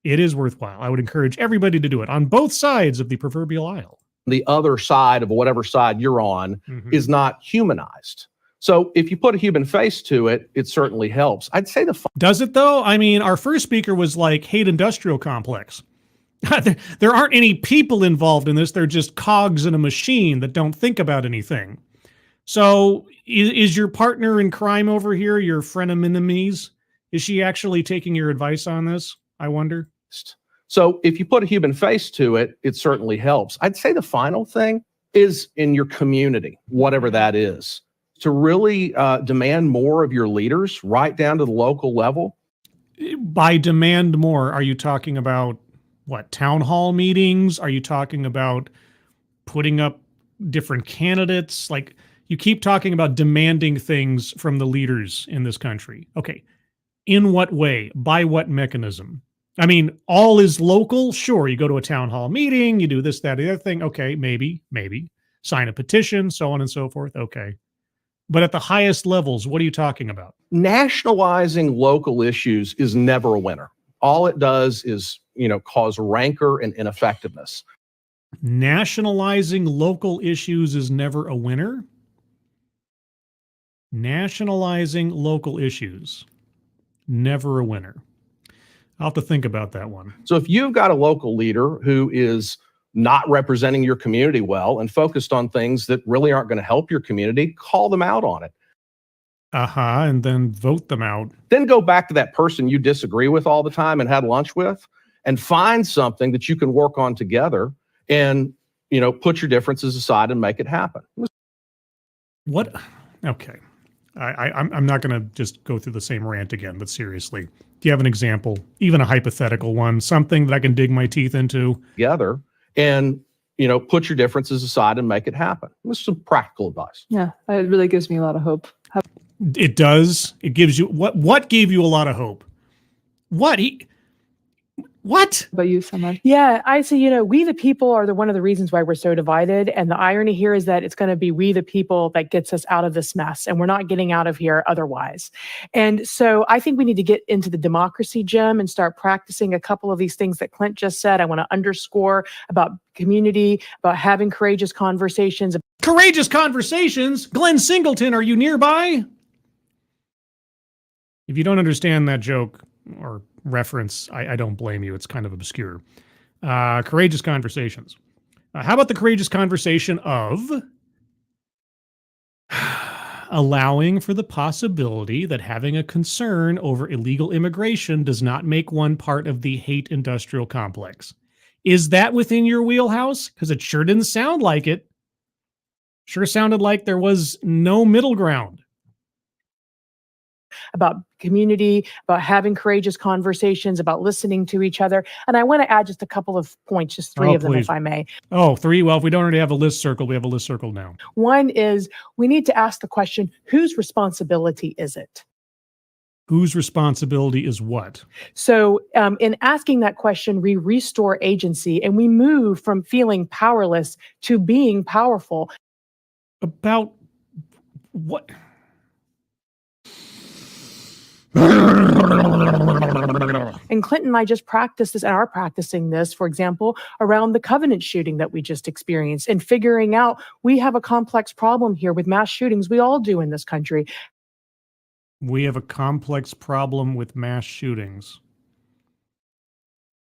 It is worthwhile. I would encourage everybody to do it on both sides of the proverbial aisle. The other side of whatever side you're on is not humanized. So if you put a human face to it, it certainly helps. I'd say Does it though? I mean, our first speaker was like, hate industrial complex. There aren't any people involved in this. They're just cogs in a machine that don't think about anything. So is your partner in crime over here, your frenemies, is she actually taking your advice on this? I wonder. So if you put a human face to it, it certainly helps. I'd say the final thing is in your community, whatever that is, to really demand more of your leaders right down to the local level. By demand more, are you talking about what, town hall meetings? Are you talking about putting up different candidates? Like, you keep talking about demanding things from the leaders in this country. Okay. In what way? By what mechanism? I mean, all is local. Sure, you go to a town hall meeting, you do this, that, the other thing. Okay, maybe. Sign a petition, so on and so forth. Okay. But at the highest levels, what are you talking about? Nationalizing local issues is never a winner. All it does is, cause rancor and ineffectiveness. Nationalizing local issues is never a winner? Nationalizing local issues, never a winner. I'll have to think about that one. So if you've got a local leader who is not representing your community well and focused on things that really aren't going to help your community, call them out on it. And then vote them out. Then go back to that person you disagree with all the time and had lunch with and find something that you can work on together and, put your differences aside and make it happen. What? Okay. I'm not going to just go through the same rant again, but seriously, do you have an example, even a hypothetical one, something that I can dig my teeth into? Together and, put your differences aside and make it happen. This is some practical advice. Yeah, it really gives me a lot of hope. It does. It gives you what gave you a lot of hope? What? What? About you, Summer? Yeah, I say, we the people are one of the reasons why we're so divided. And the irony here is that it's going to be we the people that gets us out of this mess. And we're not getting out of here otherwise. And so I think we need to get into the democracy gym and start practicing a couple of these things that Clint just said. I want to underscore about community, about having courageous conversations. Courageous conversations? Glenn Singleton, are you nearby? If you don't understand that joke or reference, I don't blame you. It's kind of obscure. Courageous conversations. How about the courageous conversation of allowing for the possibility that having a concern over illegal immigration does not make one part of the hate industrial complex? Is that within your wheelhouse? Because it sure didn't sound like it. Sure sounded like there was no middle ground. About community, about having courageous conversations, about listening to each other. And I want to add just a couple of points, just three of them, if I may. Oh, three? Well, if we don't already have a list circled, we have a list circled now. One is we need to ask the question, whose responsibility is it? Whose responsibility is what? So in asking that question, we restore agency and we move from feeling powerless to being powerful. About what? And Clinton and I just practiced this and are practicing this, for example, around the Covenant shooting that we just experienced and figuring out we have a complex problem here with mass shootings. We all do in this country. We have a complex problem with mass shootings.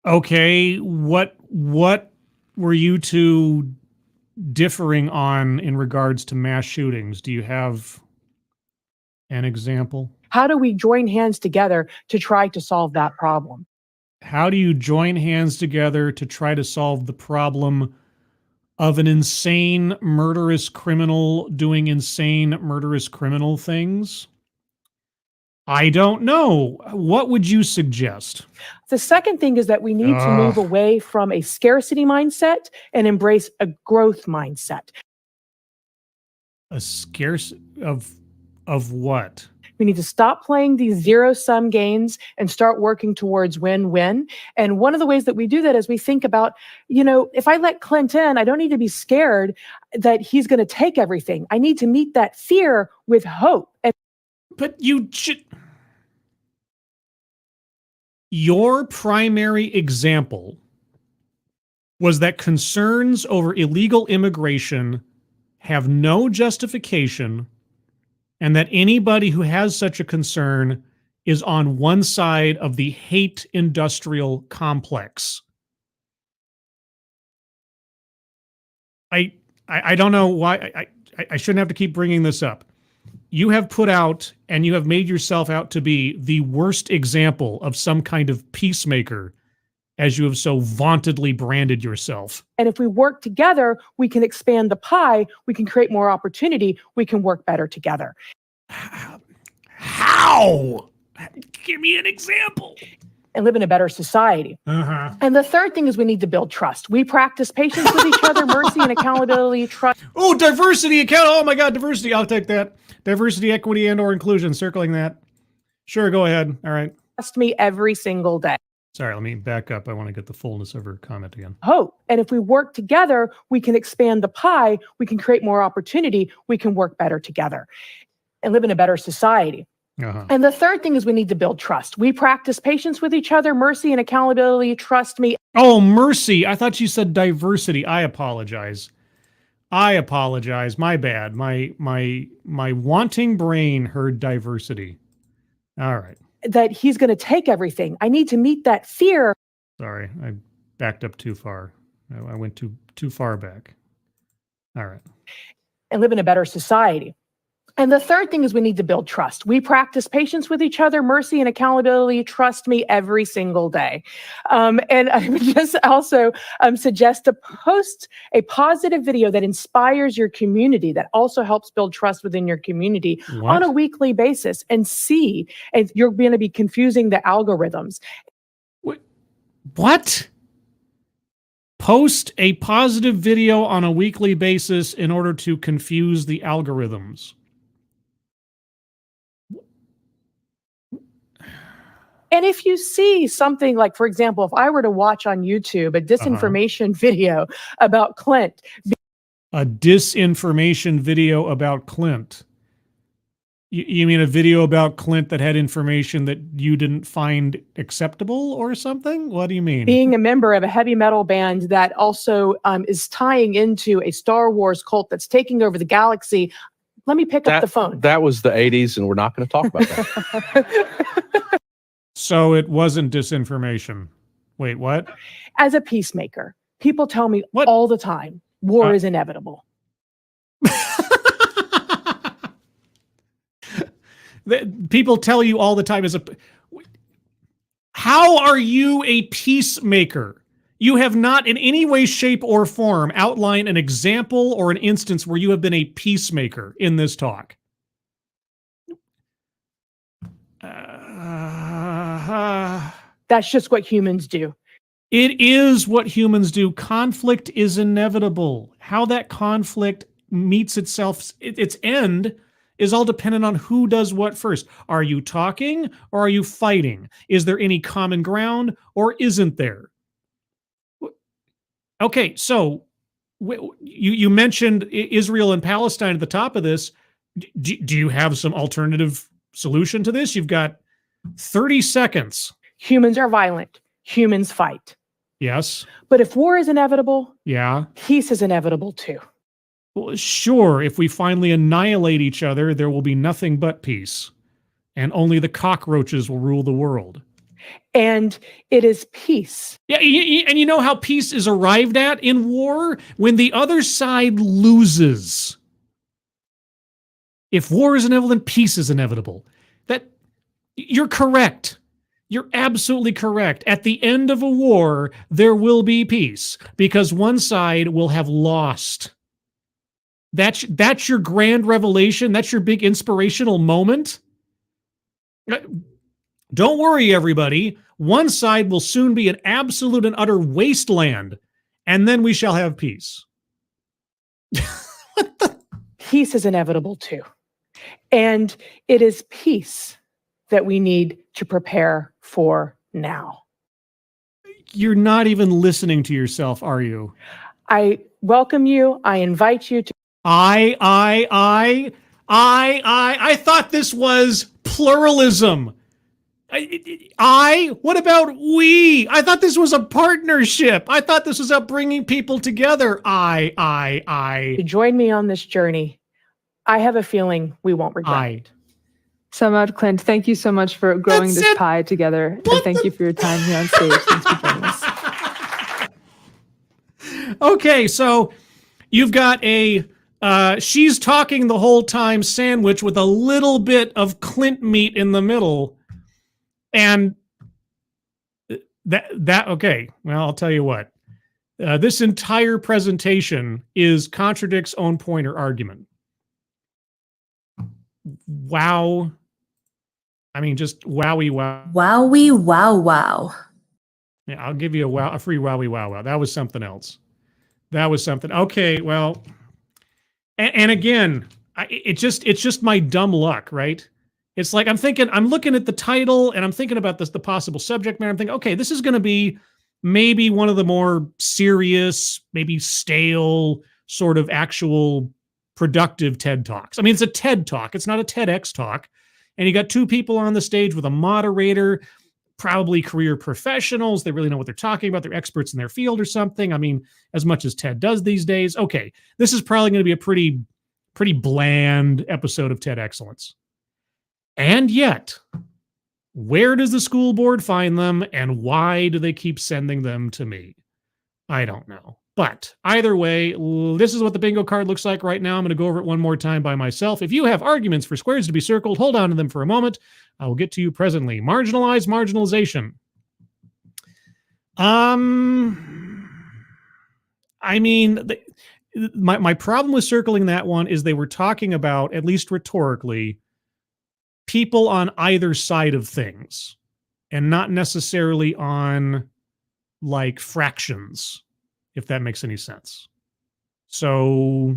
Okay, what were you two differing on in regards to mass shootings? Do you have an example? How do we join hands together to try to solve that problem? How do you join hands together to try to solve the problem of an insane, murderous criminal doing insane, murderous criminal things? I don't know. What would you suggest? The second thing is that we need to move away from a scarcity mindset and embrace a growth mindset. A scarce of what? We need to stop playing these zero-sum games and start working towards win-win. And one of the ways that we do that is we think about, if I let Clint in, I don't need to be scared that he's going to take everything. I need to meet that fear with hope. But your primary example was that concerns over illegal immigration have no justification, and that anybody who has such a concern is on one side of the hate industrial complex. I don't know why I shouldn't have to keep bringing this up. You have put out and you have made yourself out to be the worst example of some kind of peacemaker, as you have so vauntedly branded yourself. And if we work together, we can expand the pie, we can create more opportunity, we can work better together. How? Give me an example. And live in a better society. And the third thing is we need to build trust. We practice patience with each other, mercy and accountability, trust. Oh, diversity, oh my God, diversity. I'll take that. Diversity, equity, and or inclusion. Circling that. Sure, go ahead. All right. Trust me every single day. Sorry, let me back up. I want to get the fullness of her comment again. Hope. And if we work together, we can expand the pie, we can create more opportunity, we can work better together and live in a better society. And the third thing is we need to build trust. We practice patience with each other, mercy and accountability, trust me. Oh, mercy. I thought you said diversity. I apologize. My bad. My wanting brain heard diversity. All right. That he's going to take everything. I need to meet that fear. Sorry, I backed up too far. I went too far back. All right. And live in a better society. And the third thing is we need to build trust. We practice patience with each other, mercy and accountability. Trust me, every single day. And I would just also suggest to post a positive video that inspires your community, that also helps build trust within your community on a weekly basis, and see, and you're going to be confusing the algorithms. What? Post a positive video on a weekly basis in order to confuse the algorithms. And if you see something like, for example, if I were to watch on YouTube a disinformation video about Clint. A disinformation video about Clint. You mean a video about Clint that had information that you didn't find acceptable or something? What do you mean? Being a member of a heavy metal band that also is tying into a Star Wars cult that's taking over the galaxy. Let me pick up the phone. That was the 80s, and we're not going to talk about that. So it wasn't disinformation. Wait, what? As a peacemaker, people tell me all the time, war is inevitable. People tell you all the time how are you a peacemaker? You have not in any way, shape, or form outlined an example or an instance where you have been a peacemaker in this talk. That's just what humans do. It is what humans do. Conflict is inevitable. How that conflict meets its end is all dependent on who does what first. Are you talking or are you fighting? Is there any common ground or isn't there? Okay, so you mentioned Israel and Palestine at the top of this. Do you have some alternative solution to this? You've got 30 seconds. Humans are violent. Humans fight. Yes. But if war is inevitable, peace is inevitable too. Well, sure, if we finally annihilate each other, there will be nothing but peace. And only the cockroaches will rule the world. And it is peace. Yeah, and you know how peace is arrived at in war? When the other side loses. If war is inevitable, then peace is inevitable. You're correct. You're absolutely correct. At the end of a war, there will be peace because one side will have lost. That's your grand revelation. That's your big inspirational moment. Don't worry, everybody. One side will soon be an absolute and utter wasteland, and then we shall have peace. Peace is inevitable too. And it is peace that we need to prepare for now. You're not even listening to yourself, are you? I welcome you. I invite you to. I thought this was pluralism. What about we? I thought this was a partnership. I thought this was about bringing people together. To join me on this journey. I have a feeling we won't regret it. Samad, Clint, thank you so much for growing this pie together. And thank you for your time here on stage. Thanks for joining us. Okay, so you've got a she's talking the whole time sandwich with a little bit of Clint meat in the middle. And okay, well, I'll tell you what. This entire presentation contradicts own point or argument. Wow. I mean, just wowie wow. Wowie wow wow. Yeah, I'll give you a free wowie wow wow. That was something else. That was something. Okay, well, and again, it's just my dumb luck, right? It's like I'm looking at the title and I'm thinking about the possible subject matter. I'm thinking, okay, this is going to be maybe one of the more serious, maybe stale, sort of actual productive TED Talks. I mean, it's a TED Talk. It's not a TEDx talk. And you got two people on the stage with a moderator, probably career professionals. They really know what they're talking about. They're experts in their field or something. I mean, as much as TED does these days. Okay, this is probably going to be a pretty bland episode of TED Excellence. And yet, where does the school board find them and why do they keep sending them to me? I don't know. But either way, this is what the bingo card looks like right now. I'm going to go over it one more time by myself. If you have arguments for squares to be circled, hold on to them for a moment. I will get to you presently. Marginalize marginalization. I mean, my problem with circling that one is they were talking about, at least rhetorically, people on either side of things and not necessarily on like fractions, if that makes any sense. So,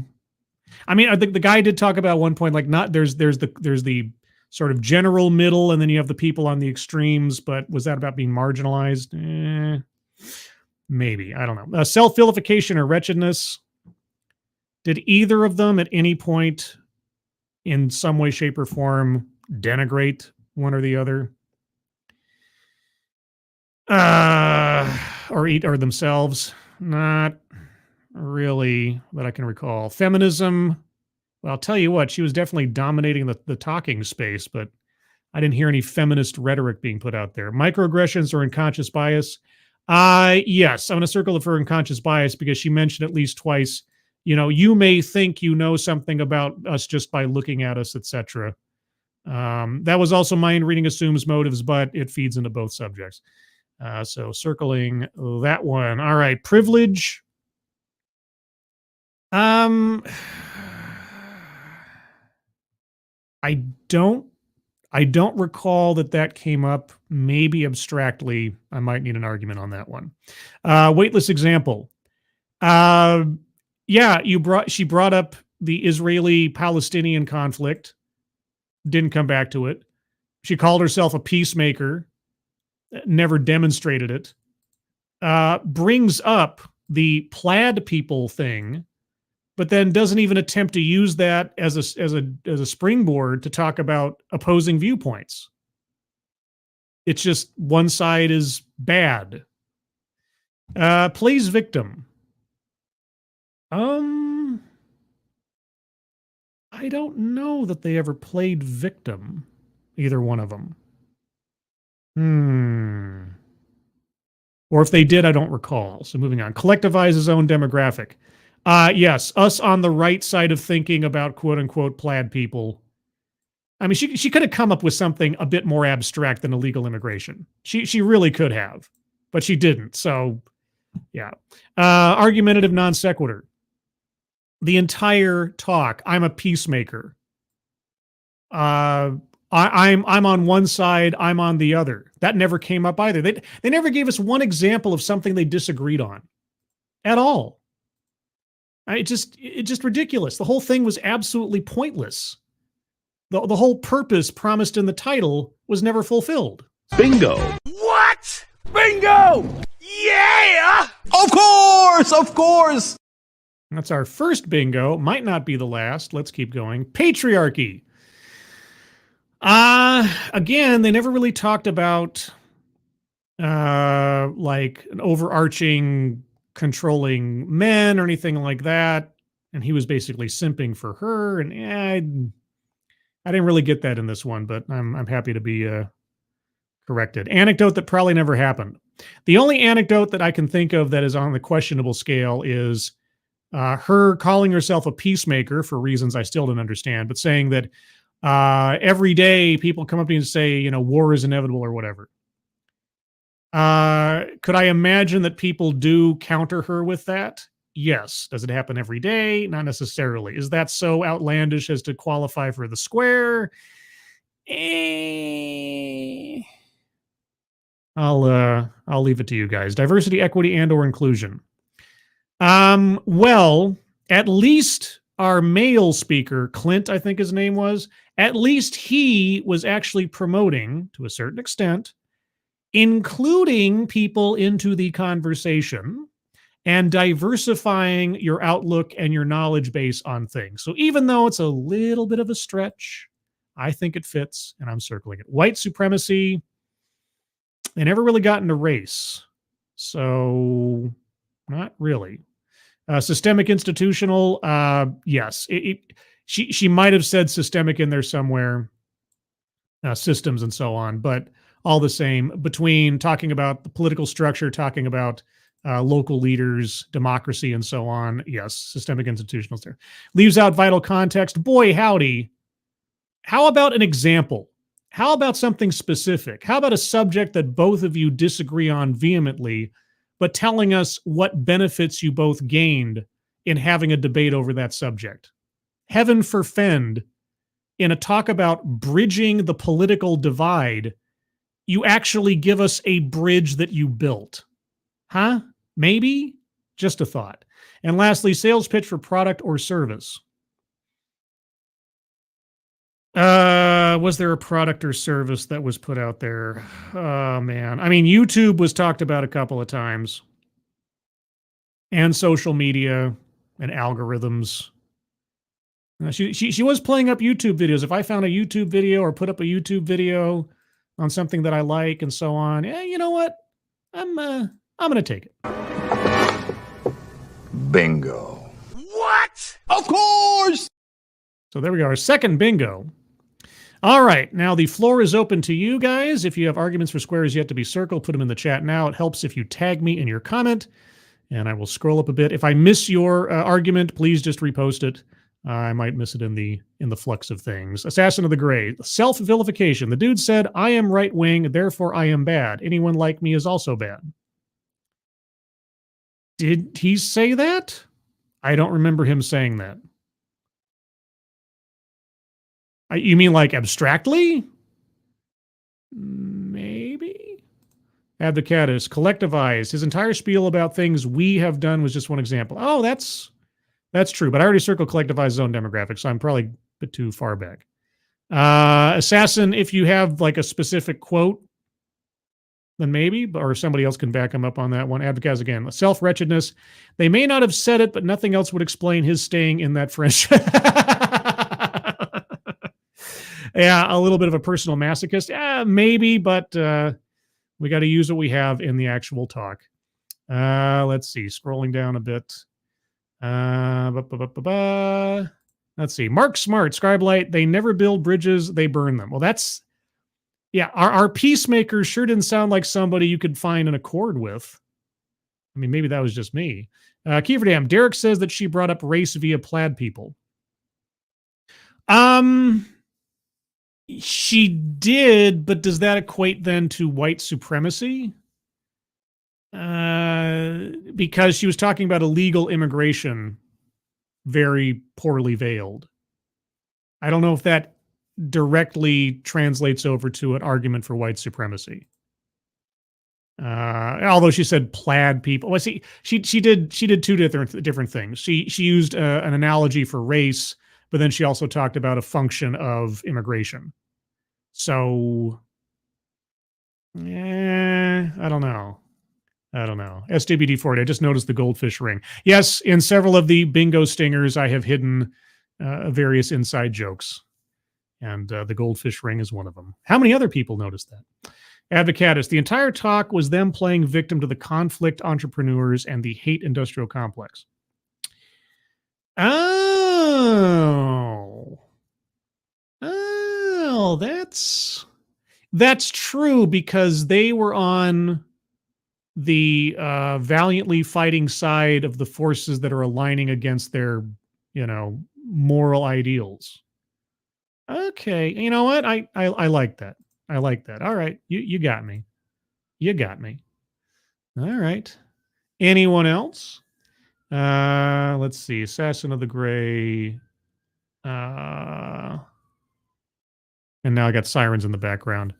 I mean, I think the guy did talk about at one point, like not there's the sort of general middle, and then you have the people on the extremes. But was that about being marginalized? Maybe, I don't know. Self-vilification or wretchedness. Did either of them at any point, in some way, shape, or form, denigrate one or the other? Or themselves? Not really that I can recall. Feminism, well, I'll tell you what, she was definitely dominating the talking space, but I didn't hear any feminist rhetoric being put out there. Microaggressions or unconscious bias? Yes, I'm going to circle it for unconscious bias because she mentioned at least twice, you may think you know something about us just by looking at us, etc. That was also mind reading assumes motives, but it feeds into both subjects. So circling that one. All right, privilege. I don't recall that came up. Maybe abstractly, I might need an argument on that one. Weightless example. She brought up the Israeli-Palestinian conflict. Didn't come back to it. She called herself a peacemaker. Never demonstrated it. Brings up the plaid people thing, but then doesn't even attempt to use that as a springboard to talk about opposing viewpoints. It's just one side is bad. Plays victim. I don't know that they ever played victim, either one of them. Or if they did, I don't recall. So moving on. Collectivize his own demographic. Yes, us on the right side of thinking about quote-unquote plaid people. I mean, she could have come up with something a bit more abstract than illegal immigration. She really could have, but she didn't. So, yeah. Argumentative non sequitur. The entire talk, I'm a peacemaker. I'm on one side, I'm on the other. That never came up either. They never gave us one example of something they disagreed on at all. It's just ridiculous. The whole thing was absolutely pointless. The whole purpose promised in the title was never fulfilled. Bingo. What? Bingo! Yeah! Of course! That's our first bingo. Might not be the last. Let's keep going. Patriarchy. Again, they never really talked about like an overarching controlling men or anything like that. And he was basically simping for her. And I didn't really get that in this one, but I'm happy to be corrected. Anecdote that probably never happened. The only anecdote that I can think of that is on the questionable scale is her calling herself a peacemaker for reasons I still don't understand, but saying that every day people come up to me and say, war is inevitable or whatever. Could I imagine that people do counter her with that? Yes. Does it happen every day? Not necessarily. Is that so outlandish as to qualify for the square? I'll leave it to you guys. Diversity, equity, and or inclusion. Well, at least our male speaker, Clint, I think his name was, at least he was actually promoting, to a certain extent, including people into the conversation and diversifying your outlook and your knowledge base on things. So even though it's a little bit of a stretch, I think it fits, and I'm circling it. White supremacy, they never really got into race. So not really. Systemic institutional, yes. She might have said systemic in there somewhere, systems and so on, but all the same, between talking about the political structure, talking about local leaders, democracy, and so on. Yes, systemic institutionals there. Leaves out vital context. Boy, howdy. How about an example? How about something specific? How about a subject that both of you disagree on vehemently, but telling us what benefits you both gained in having a debate over that subject? Heaven forfend, in a talk about bridging the political divide, you actually give us a bridge that you built. Huh? Maybe? Just a thought. And lastly, sales pitch for product or service. Was there a product or service that was put out there? Oh, man. I mean, YouTube was talked about a couple of times. And social media and algorithms. She was playing up YouTube videos. If I found a YouTube video or put up a YouTube video on something that I like and so on, you know what? I'm going to take it. Bingo. What? Of course! So there we go. Our second bingo. All right. Now the floor is open to you guys. If you have arguments for squares yet to be circled, put them in the chat now. It helps if you tag me in your comment, and I will scroll up a bit. If I miss your argument, please just repost it. I might miss it in the flux of things. Assassin of the Gray. Self-vilification. The dude said, I am right-wing, therefore I am bad. Anyone like me is also bad. Did he say that? I don't remember him saying that. You mean like abstractly? Maybe. Advocatus, collectivize. His entire spiel about things we have done was just one example. Oh, that's true, but I already circled collectivize zone demographics, so I'm probably a bit too far back. Assassin, if you have like a specific quote, then maybe, or somebody else can back him up on that one. Advocates again. Self-wretchedness. They may not have said it, but nothing else would explain his staying in that friendship. Yeah, a little bit of a personal masochist. Maybe, but we got to use what we have in the actual talk. Let's see. Scrolling down a bit. Let's see. Mark Smart, Scribelight. They never build bridges. They burn them. Well, that's... Yeah, our peacemakers sure didn't sound like somebody you could find an accord with. I mean, maybe that was just me. Kieverdam, Derek says that she brought up race via plaid people. She did, but does that equate then to white supremacy? Because she was talking about illegal immigration, very poorly veiled. I don't know if that directly translates over to an argument for white supremacy. Although she said plaid people. Well, see, she did two different things. She used an analogy for race, but then she also talked about a function of immigration. So, I don't know. SWD40, I just noticed the goldfish ring. Yes, in several of the bingo stingers, I have hidden various inside jokes. And the goldfish ring is one of them. How many other people noticed that? Advocatus, the entire talk was them playing victim to the conflict entrepreneurs and the hate industrial complex. Oh, that's true, because they were on the valiantly fighting side of the forces that are aligning against their, moral ideals. Okay, you know what? I like that. I like that. All right, you got me. You got me. All right. Anyone else? Let's see. Assassin of the Gray. And now I got sirens in the background.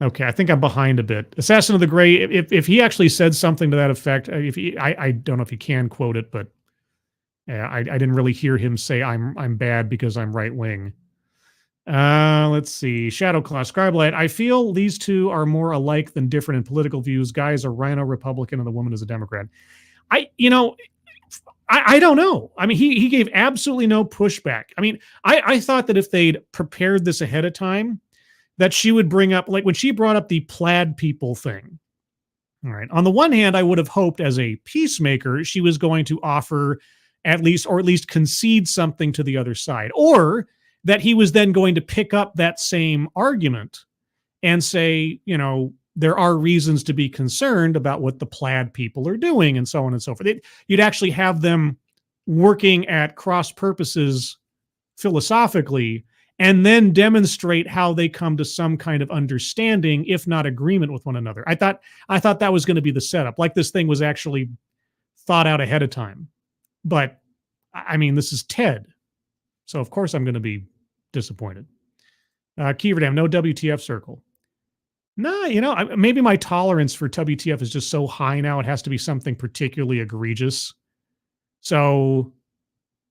Okay, I think I'm behind a bit. Assassin of the Gray, if he actually said something to that effect, I don't know if he can quote it, but I didn't really hear him say I'm bad because I'm right wing. Let's see. Shadowclaw, Scribelight. I feel these two are more alike than different in political views. Guy is a rhino Republican and the woman is a Democrat. I don't know. I mean, he gave absolutely no pushback. I mean, I thought that if they'd prepared this ahead of time, that she would bring up, like when she brought up the plaid people thing. All right. On the one hand, I would have hoped as a peacemaker, she was going to offer at least concede something to the other side, or that he was then going to pick up that same argument and say, there are reasons to be concerned about what the plaid people are doing and so on and so forth. You'd actually have them working at cross purposes philosophically and then demonstrate how they come to some kind of understanding, if not agreement with one another. I thought that was going to be the setup, like this thing was actually thought out ahead of time. But I mean, this is TED. So of course I'm going to be disappointed. Keeverdam, no WTF circle. No, maybe my tolerance for WTF is just so high now, it has to be something particularly egregious. So,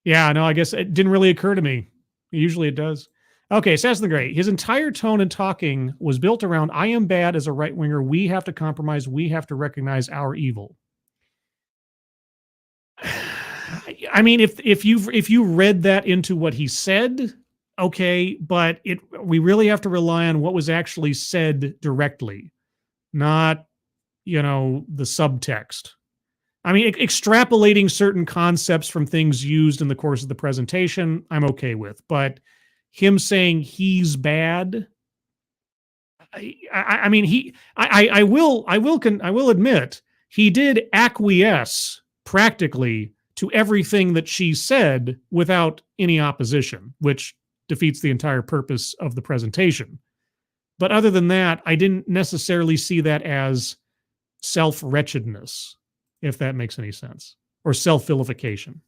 yeah, no, I guess it didn't really occur to me. Usually it does. Okay, Assassin the Great. His entire tone and talking was built around, I am bad as a right-winger. We have to compromise. We have to recognize our evil. I mean, if you read that into what he said, okay, but we really have to rely on what was actually said directly, not, the subtext. I mean, extrapolating certain concepts from things used in the course of the presentation, I'm okay with, but him saying he's bad, I mean, I will admit he did acquiesce practically to everything that she said without any opposition, which defeats the entire purpose of the presentation. But other than that, I didn't necessarily see that as self-wretchedness, if that makes any sense, or self-vilification.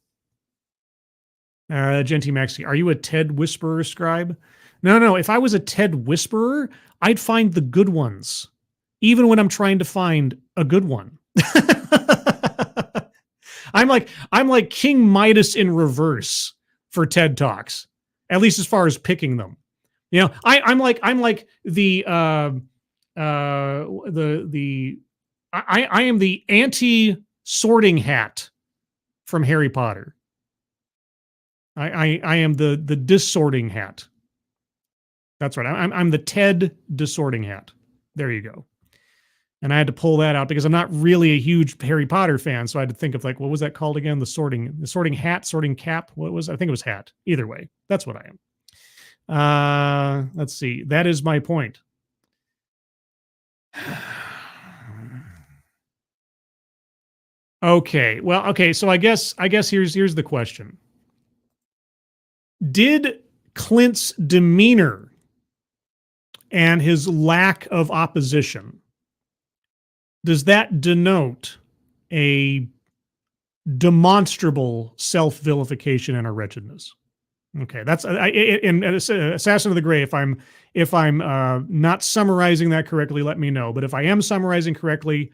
Genti Maxi, are you a TED whisperer scribe? No. If I was a TED whisperer, I'd find the good ones, even when I'm trying to find a good one. I'm like King Midas in reverse for TED Talks, at least as far as picking them. I'm like I am the anti-sorting hat from Harry Potter. I am the dissorting hat. That's right. I'm the TED dissorting hat. There you go. And I had to pull that out because I'm not really a huge Harry Potter fan. So I had to think of what was that called again? The sorting hat, sorting cap. I think it was hat. Either way, that's what I am. Let's see. That is my point. Okay. Well, okay. So I guess here's the question. Did Clint's demeanor and his lack of opposition, does that denote a demonstrable self-vilification and a wretchedness? Okay, that's in Assassin of the Grey. If I'm not summarizing that correctly, let me know. But if I am summarizing correctly,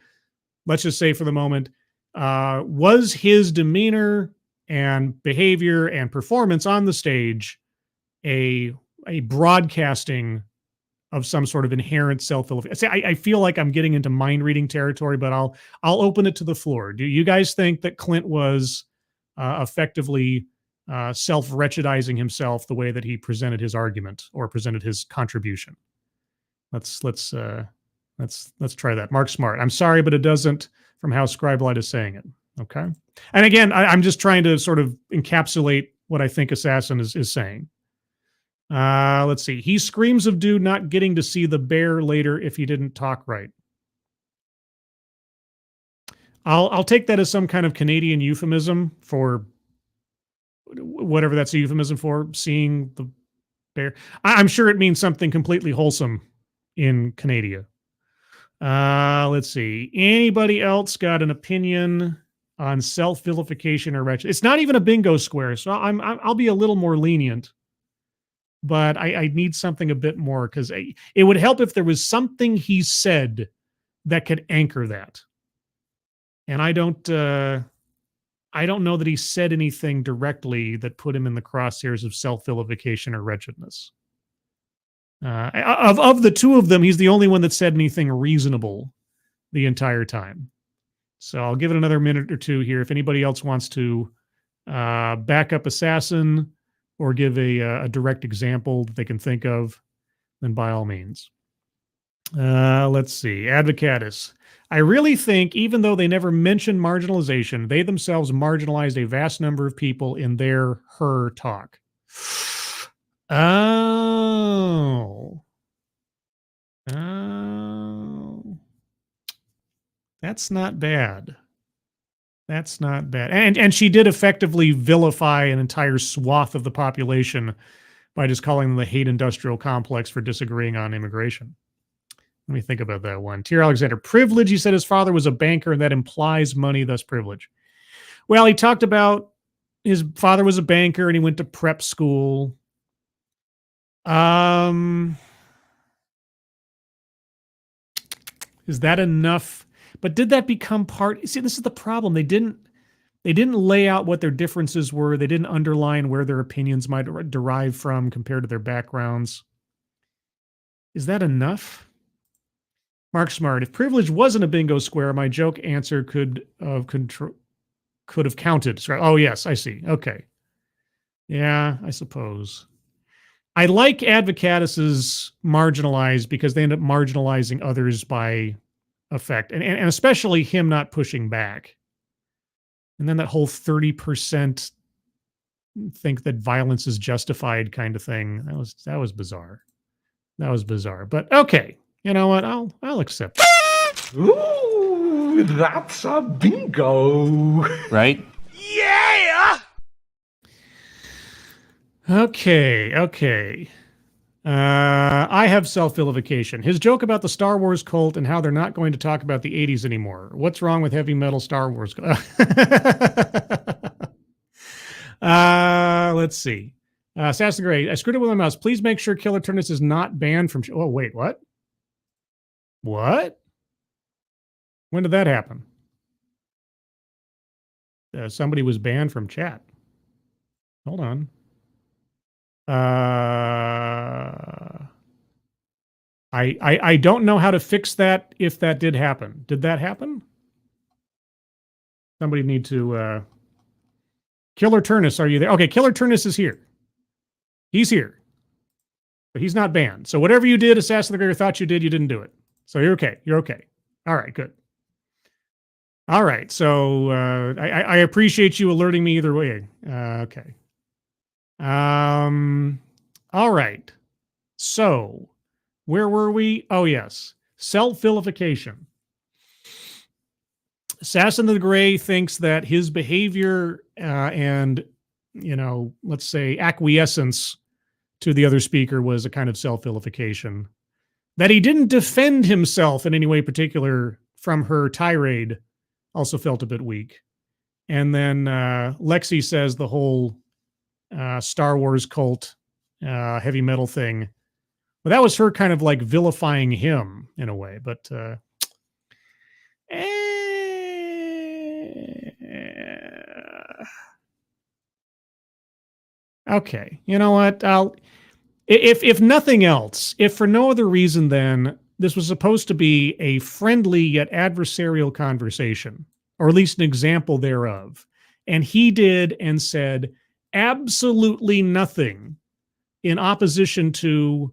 let's just say for the moment, was his demeanor and behavior and performance on the stage a broadcasting of some sort of inherent self-vilification? I feel like I'm getting into mind reading territory, but I'll open it to the floor. Do you guys think that Clint was effectively self-wretchedizing himself the way that he presented his argument or presented his contribution? Let's try that. Mark Smart. I'm sorry, but it doesn't from how Scribelight is saying it. Okay. And again, I'm just trying to sort of encapsulate what I think Assassin is saying. Let's see. He screams of dude not getting to see the bear later if he didn't talk right. I'll take that as some kind of Canadian euphemism for whatever that's a euphemism for, seeing the bear. I'm sure it means something completely wholesome in Canada. Let's see. Anybody else got an opinion on self-vilification or wretched? It's not even a bingo square, so I'll be a little more lenient. But I need something a bit more, because it would help if there was something he said that could anchor that. And I don't know that he said anything directly that put him in the crosshairs of self-vilification or wretchedness. Of the two of them, he's the only one that said anything reasonable the entire time. So I'll give it another minute or two here. If anybody else wants to back up Assassin or give a direct example that they can think of, then by all means. Let's see. Advocatus. I really think, even though they never mentioned marginalization, they themselves marginalized a vast number of people in her talk. Oh. That's not bad. That's not bad. And she did effectively vilify an entire swath of the population by just calling them the hate industrial complex for disagreeing on immigration. Let me think about that one. Tier Alexander, privilege. He said his father was a banker, and that implies money, thus privilege. Well, he talked about his father was a banker, and he went to prep school. Is that enough? But did that become part? See, this is the problem. They didn't lay out what their differences were. They didn't underline where their opinions might derive from compared to their backgrounds. Is that enough? Mark Smart, if privilege wasn't a bingo square, my joke answer could have counted. Oh, yes, I see. Okay. Yeah, I suppose. I like Advocatus's marginalized because they end up marginalizing others by effect, and especially him not pushing back. And then that whole 30% think that violence is justified kind of thing. That was bizarre. That was bizarre. But okay, you know what? I'll accept it. Ooh, that's a bingo. Right? Yeah! Okay. I have self-vilification. His joke about the Star Wars cult and how they're not going to talk about the 80s anymore. What's wrong with heavy metal Star Wars? Let's see. Assassin Gray, I screwed it with my mouse. Please make sure Killer Turnus is not banned from... Oh, wait, what? What? When did that happen? Somebody was banned from chat. Hold on. I don't know how to fix that if that did happen. Did that happen? Somebody need to... Killer Turnus, are you there? Okay, Killer Turnus is here. He's here. But he's not banned. So whatever you did, Assassin the Greater thought you did, you didn't do it. So you're okay. You're okay. All right, good. All right, so I appreciate you alerting me either way. Okay. All right. So where were we? Oh, yes. Self-vilification. Assassin of the Gray thinks that his behavior and, let's say acquiescence to the other speaker was a kind of self-vilification. That he didn't defend himself in any way particular from her tirade also felt a bit weak. And then Lexi says the whole Star Wars cult heavy metal thing. Well, that was her kind of like vilifying him in a way, but okay. You know what? If nothing else, if for no other reason than this was supposed to be a friendly yet adversarial conversation, or at least an example thereof, and he did and said absolutely nothing in opposition to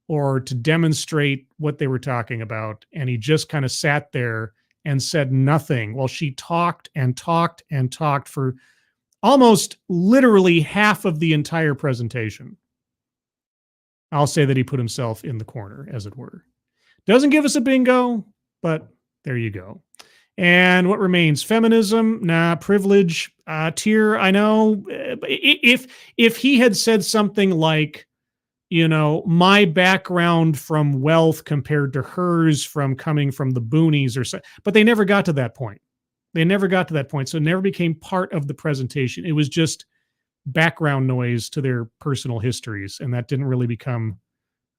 or to demonstrate what they were talking about, and he just kind of sat there and said nothing while she talked and talked and talked for almost literally half of the entire presentation. I'll say that he put himself in the corner, as it were. Doesn't give us a bingo, but there you go. And what remains? Feminism, nah. Privilege, tier, I know. If he had said something like, my background from wealth compared to hers from coming from the boonies or so, but they never got to that point. So it never became part of the presentation. It was just background noise to their personal histories, and that didn't really become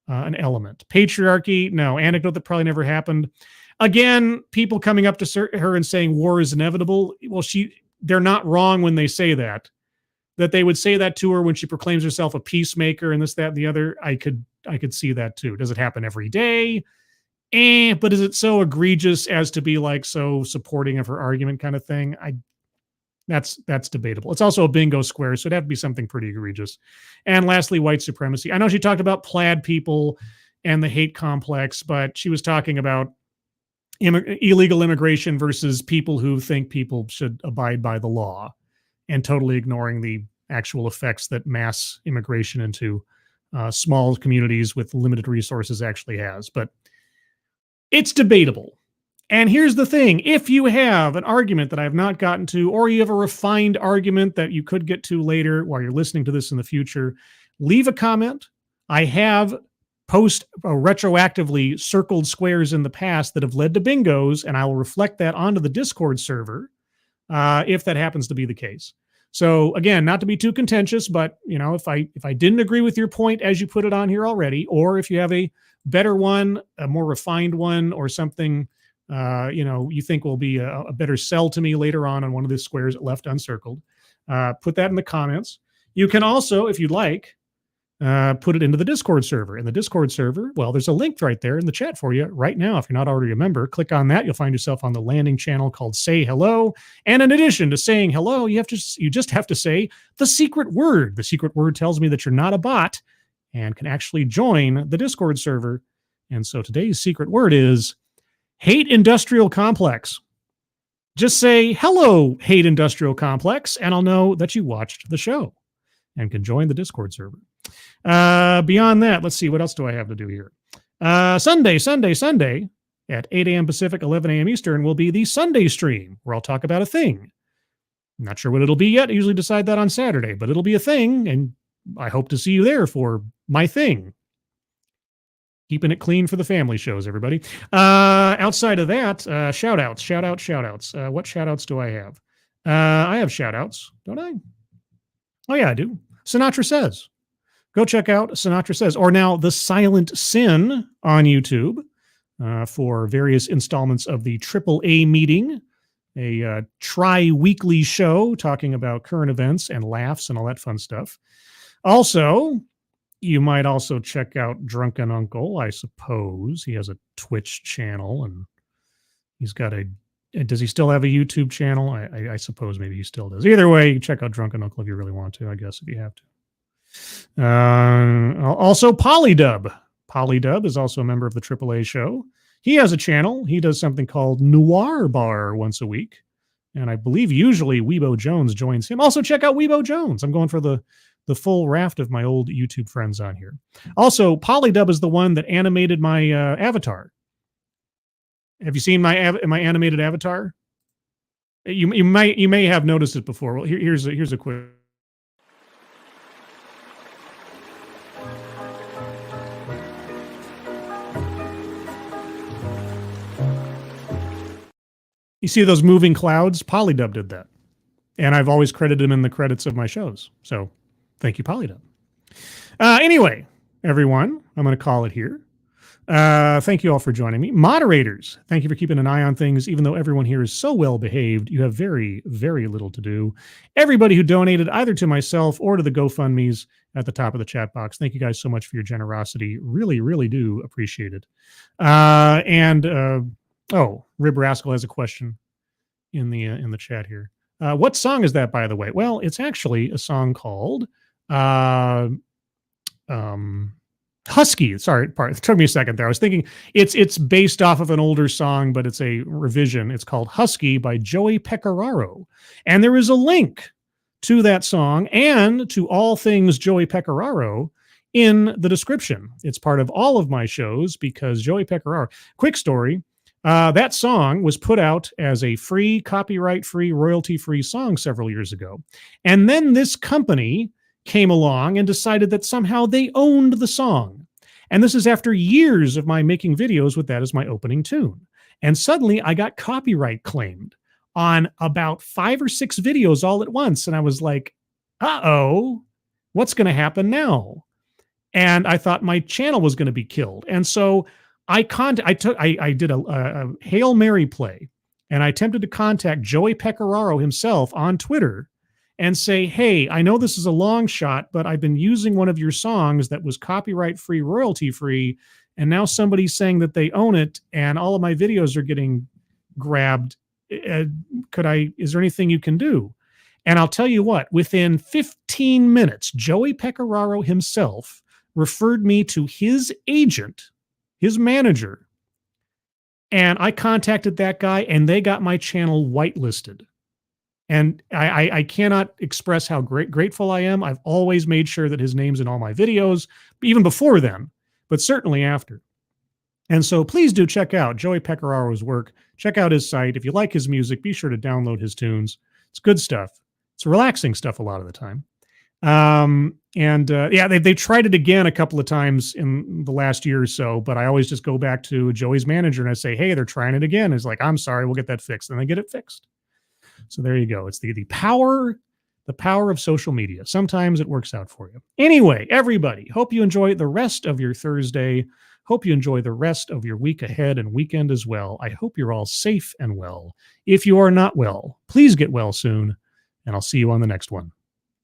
an element. Patriarchy, no. Anecdote that probably never happened. Again, people coming up to her and saying war is inevitable. Well, they're not wrong when they say that. That they would say that to her when she proclaims herself a peacemaker and this, that, and the other. I could see that too. Does it happen every day? But is it so egregious as to be like so supporting of her argument kind of thing? That's debatable. It's also a bingo square, so it'd have to be something pretty egregious. And lastly, white supremacy. I know she talked about plaid people and the hate complex, but she was talking about illegal immigration versus people who think people should abide by the law, and totally ignoring the actual effects that mass immigration into small communities with limited resources actually has. But it's debatable. And here's the thing. If you have an argument that I have not gotten to, or you have a refined argument that you could get to later while you're listening to this in the future, leave a comment. I have retroactively circled squares in the past that have led to bingos, and I will reflect that onto the Discord server if that happens to be the case. So again, not to be too contentious, but if I didn't agree with your point as you put it on here already, or if you have a better one, a more refined one, or something you think will be a better sell to me later on one of the squares left uncircled, put that in the comments. You can also, if you'd like, put it into the Discord server. In the Discord server, well, there's a link right there in the chat for you right now. If you're not already a member, click on that. You'll find yourself on the landing channel called Say Hello. And in addition to saying hello, you just have to say the secret word. The secret word tells me that you're not a bot and can actually join the Discord server. And so today's secret word is hate industrial complex. Just say hello, hate industrial complex, and I'll know that you watched the show and can join the Discord server. Beyond that, let's see, what else do I have to do here? Sunday at 8 a.m. Pacific, 11 a.m. Eastern will be the Sunday stream where I'll talk about a thing. I'm not sure what it'll be yet. I usually decide that on Saturday, but it'll be a thing, and I hope to see you there for my thing. Keeping it clean for the family shows, everybody. Outside of that, shout outs. What shout outs do I have? I have shout outs, don't I? Oh, yeah, I do. Sinatra Says. Go check out Sinatra Says, or now The Silent Sin on YouTube for various installments of the AAA meeting, a tri-weekly show talking about current events and laughs and all that fun stuff. Also, you might also check out Drunken Uncle, I suppose. He has a Twitch channel, and he's got does he still have a YouTube channel? I suppose maybe he still does. Either way, you check out Drunken Uncle if you really want to, I guess, if you have to. Also, Polydub. Polydub is also a member of the AAA show. He has a channel. He does something called Noir Bar once a week. And I believe usually Weebo Jones joins him. Also, check out Weebo Jones. I'm going for the full raft of my old YouTube friends on here. Also, Polydub is the one that animated my avatar. Have you seen my animated avatar? You may have noticed it before. Well, here's a quick. You see those moving clouds? Polydub did that. And I've always credited him in the credits of my shows. So thank you, Polydub. Anyway, everyone, I'm going to call it here. Thank you all for joining me. Moderators, thank you for keeping an eye on things. Even though everyone here is so well behaved, you have very, very little to do. Everybody who donated either to myself or to the GoFundMes at the top of the chat box, thank you guys so much for your generosity. Really, really do appreciate it. Rib Rascal has a question in the chat here. What song is that, by the way? Well, it's actually a song called Husky. Sorry, it took me a second there. I was thinking it's based off of an older song, but it's a revision. It's called Husky by Joey Pecoraro. And there is a link to that song and to all things Joey Pecoraro in the description. It's part of all of my shows because Joey Pecoraro, quick story, that song was put out as a free, copyright-free, royalty-free song several years ago. And then this company came along and decided that somehow they owned the song. And this is after years of my making videos with that as my opening tune. And suddenly I got copyright claimed on about 5 or 6 videos all at once. And I was like, uh-oh, what's going to happen now? And I thought my channel was going to be killed. And so I did a Hail Mary play, and I attempted to contact Joey Pecoraro himself on Twitter and say, hey, I know this is a long shot, but I've been using one of your songs that was copyright-free, royalty-free, and now somebody's saying that they own it, and all of my videos are getting grabbed. Is there anything you can do? And I'll tell you what, within 15 minutes, Joey Pecoraro himself referred me to his agent, his manager, and I contacted that guy, and they got my channel whitelisted. And I cannot express how grateful I am. I've always made sure that his name's in all my videos, even before then, but certainly after. And so please do check out Joey Pecораro's work. Check out his site. If you like his music, be sure to download his tunes. It's good stuff. It's relaxing stuff a lot of the time. They tried it again a couple of times in the last year or so, but I always just go back to Joey's manager and I say, hey, they're trying it again. It's like, I'm sorry, we'll get that fixed. And they get it fixed. So there you go. It's the power of social media. Sometimes it works out for you. Anyway, everybody, hope you enjoy the rest of your Thursday. Hope you enjoy the rest of your week ahead and weekend as well. I hope you're all safe and well. If you are not well, please get well soon, and I'll see you on the next one.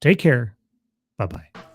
Take care. Bye-bye.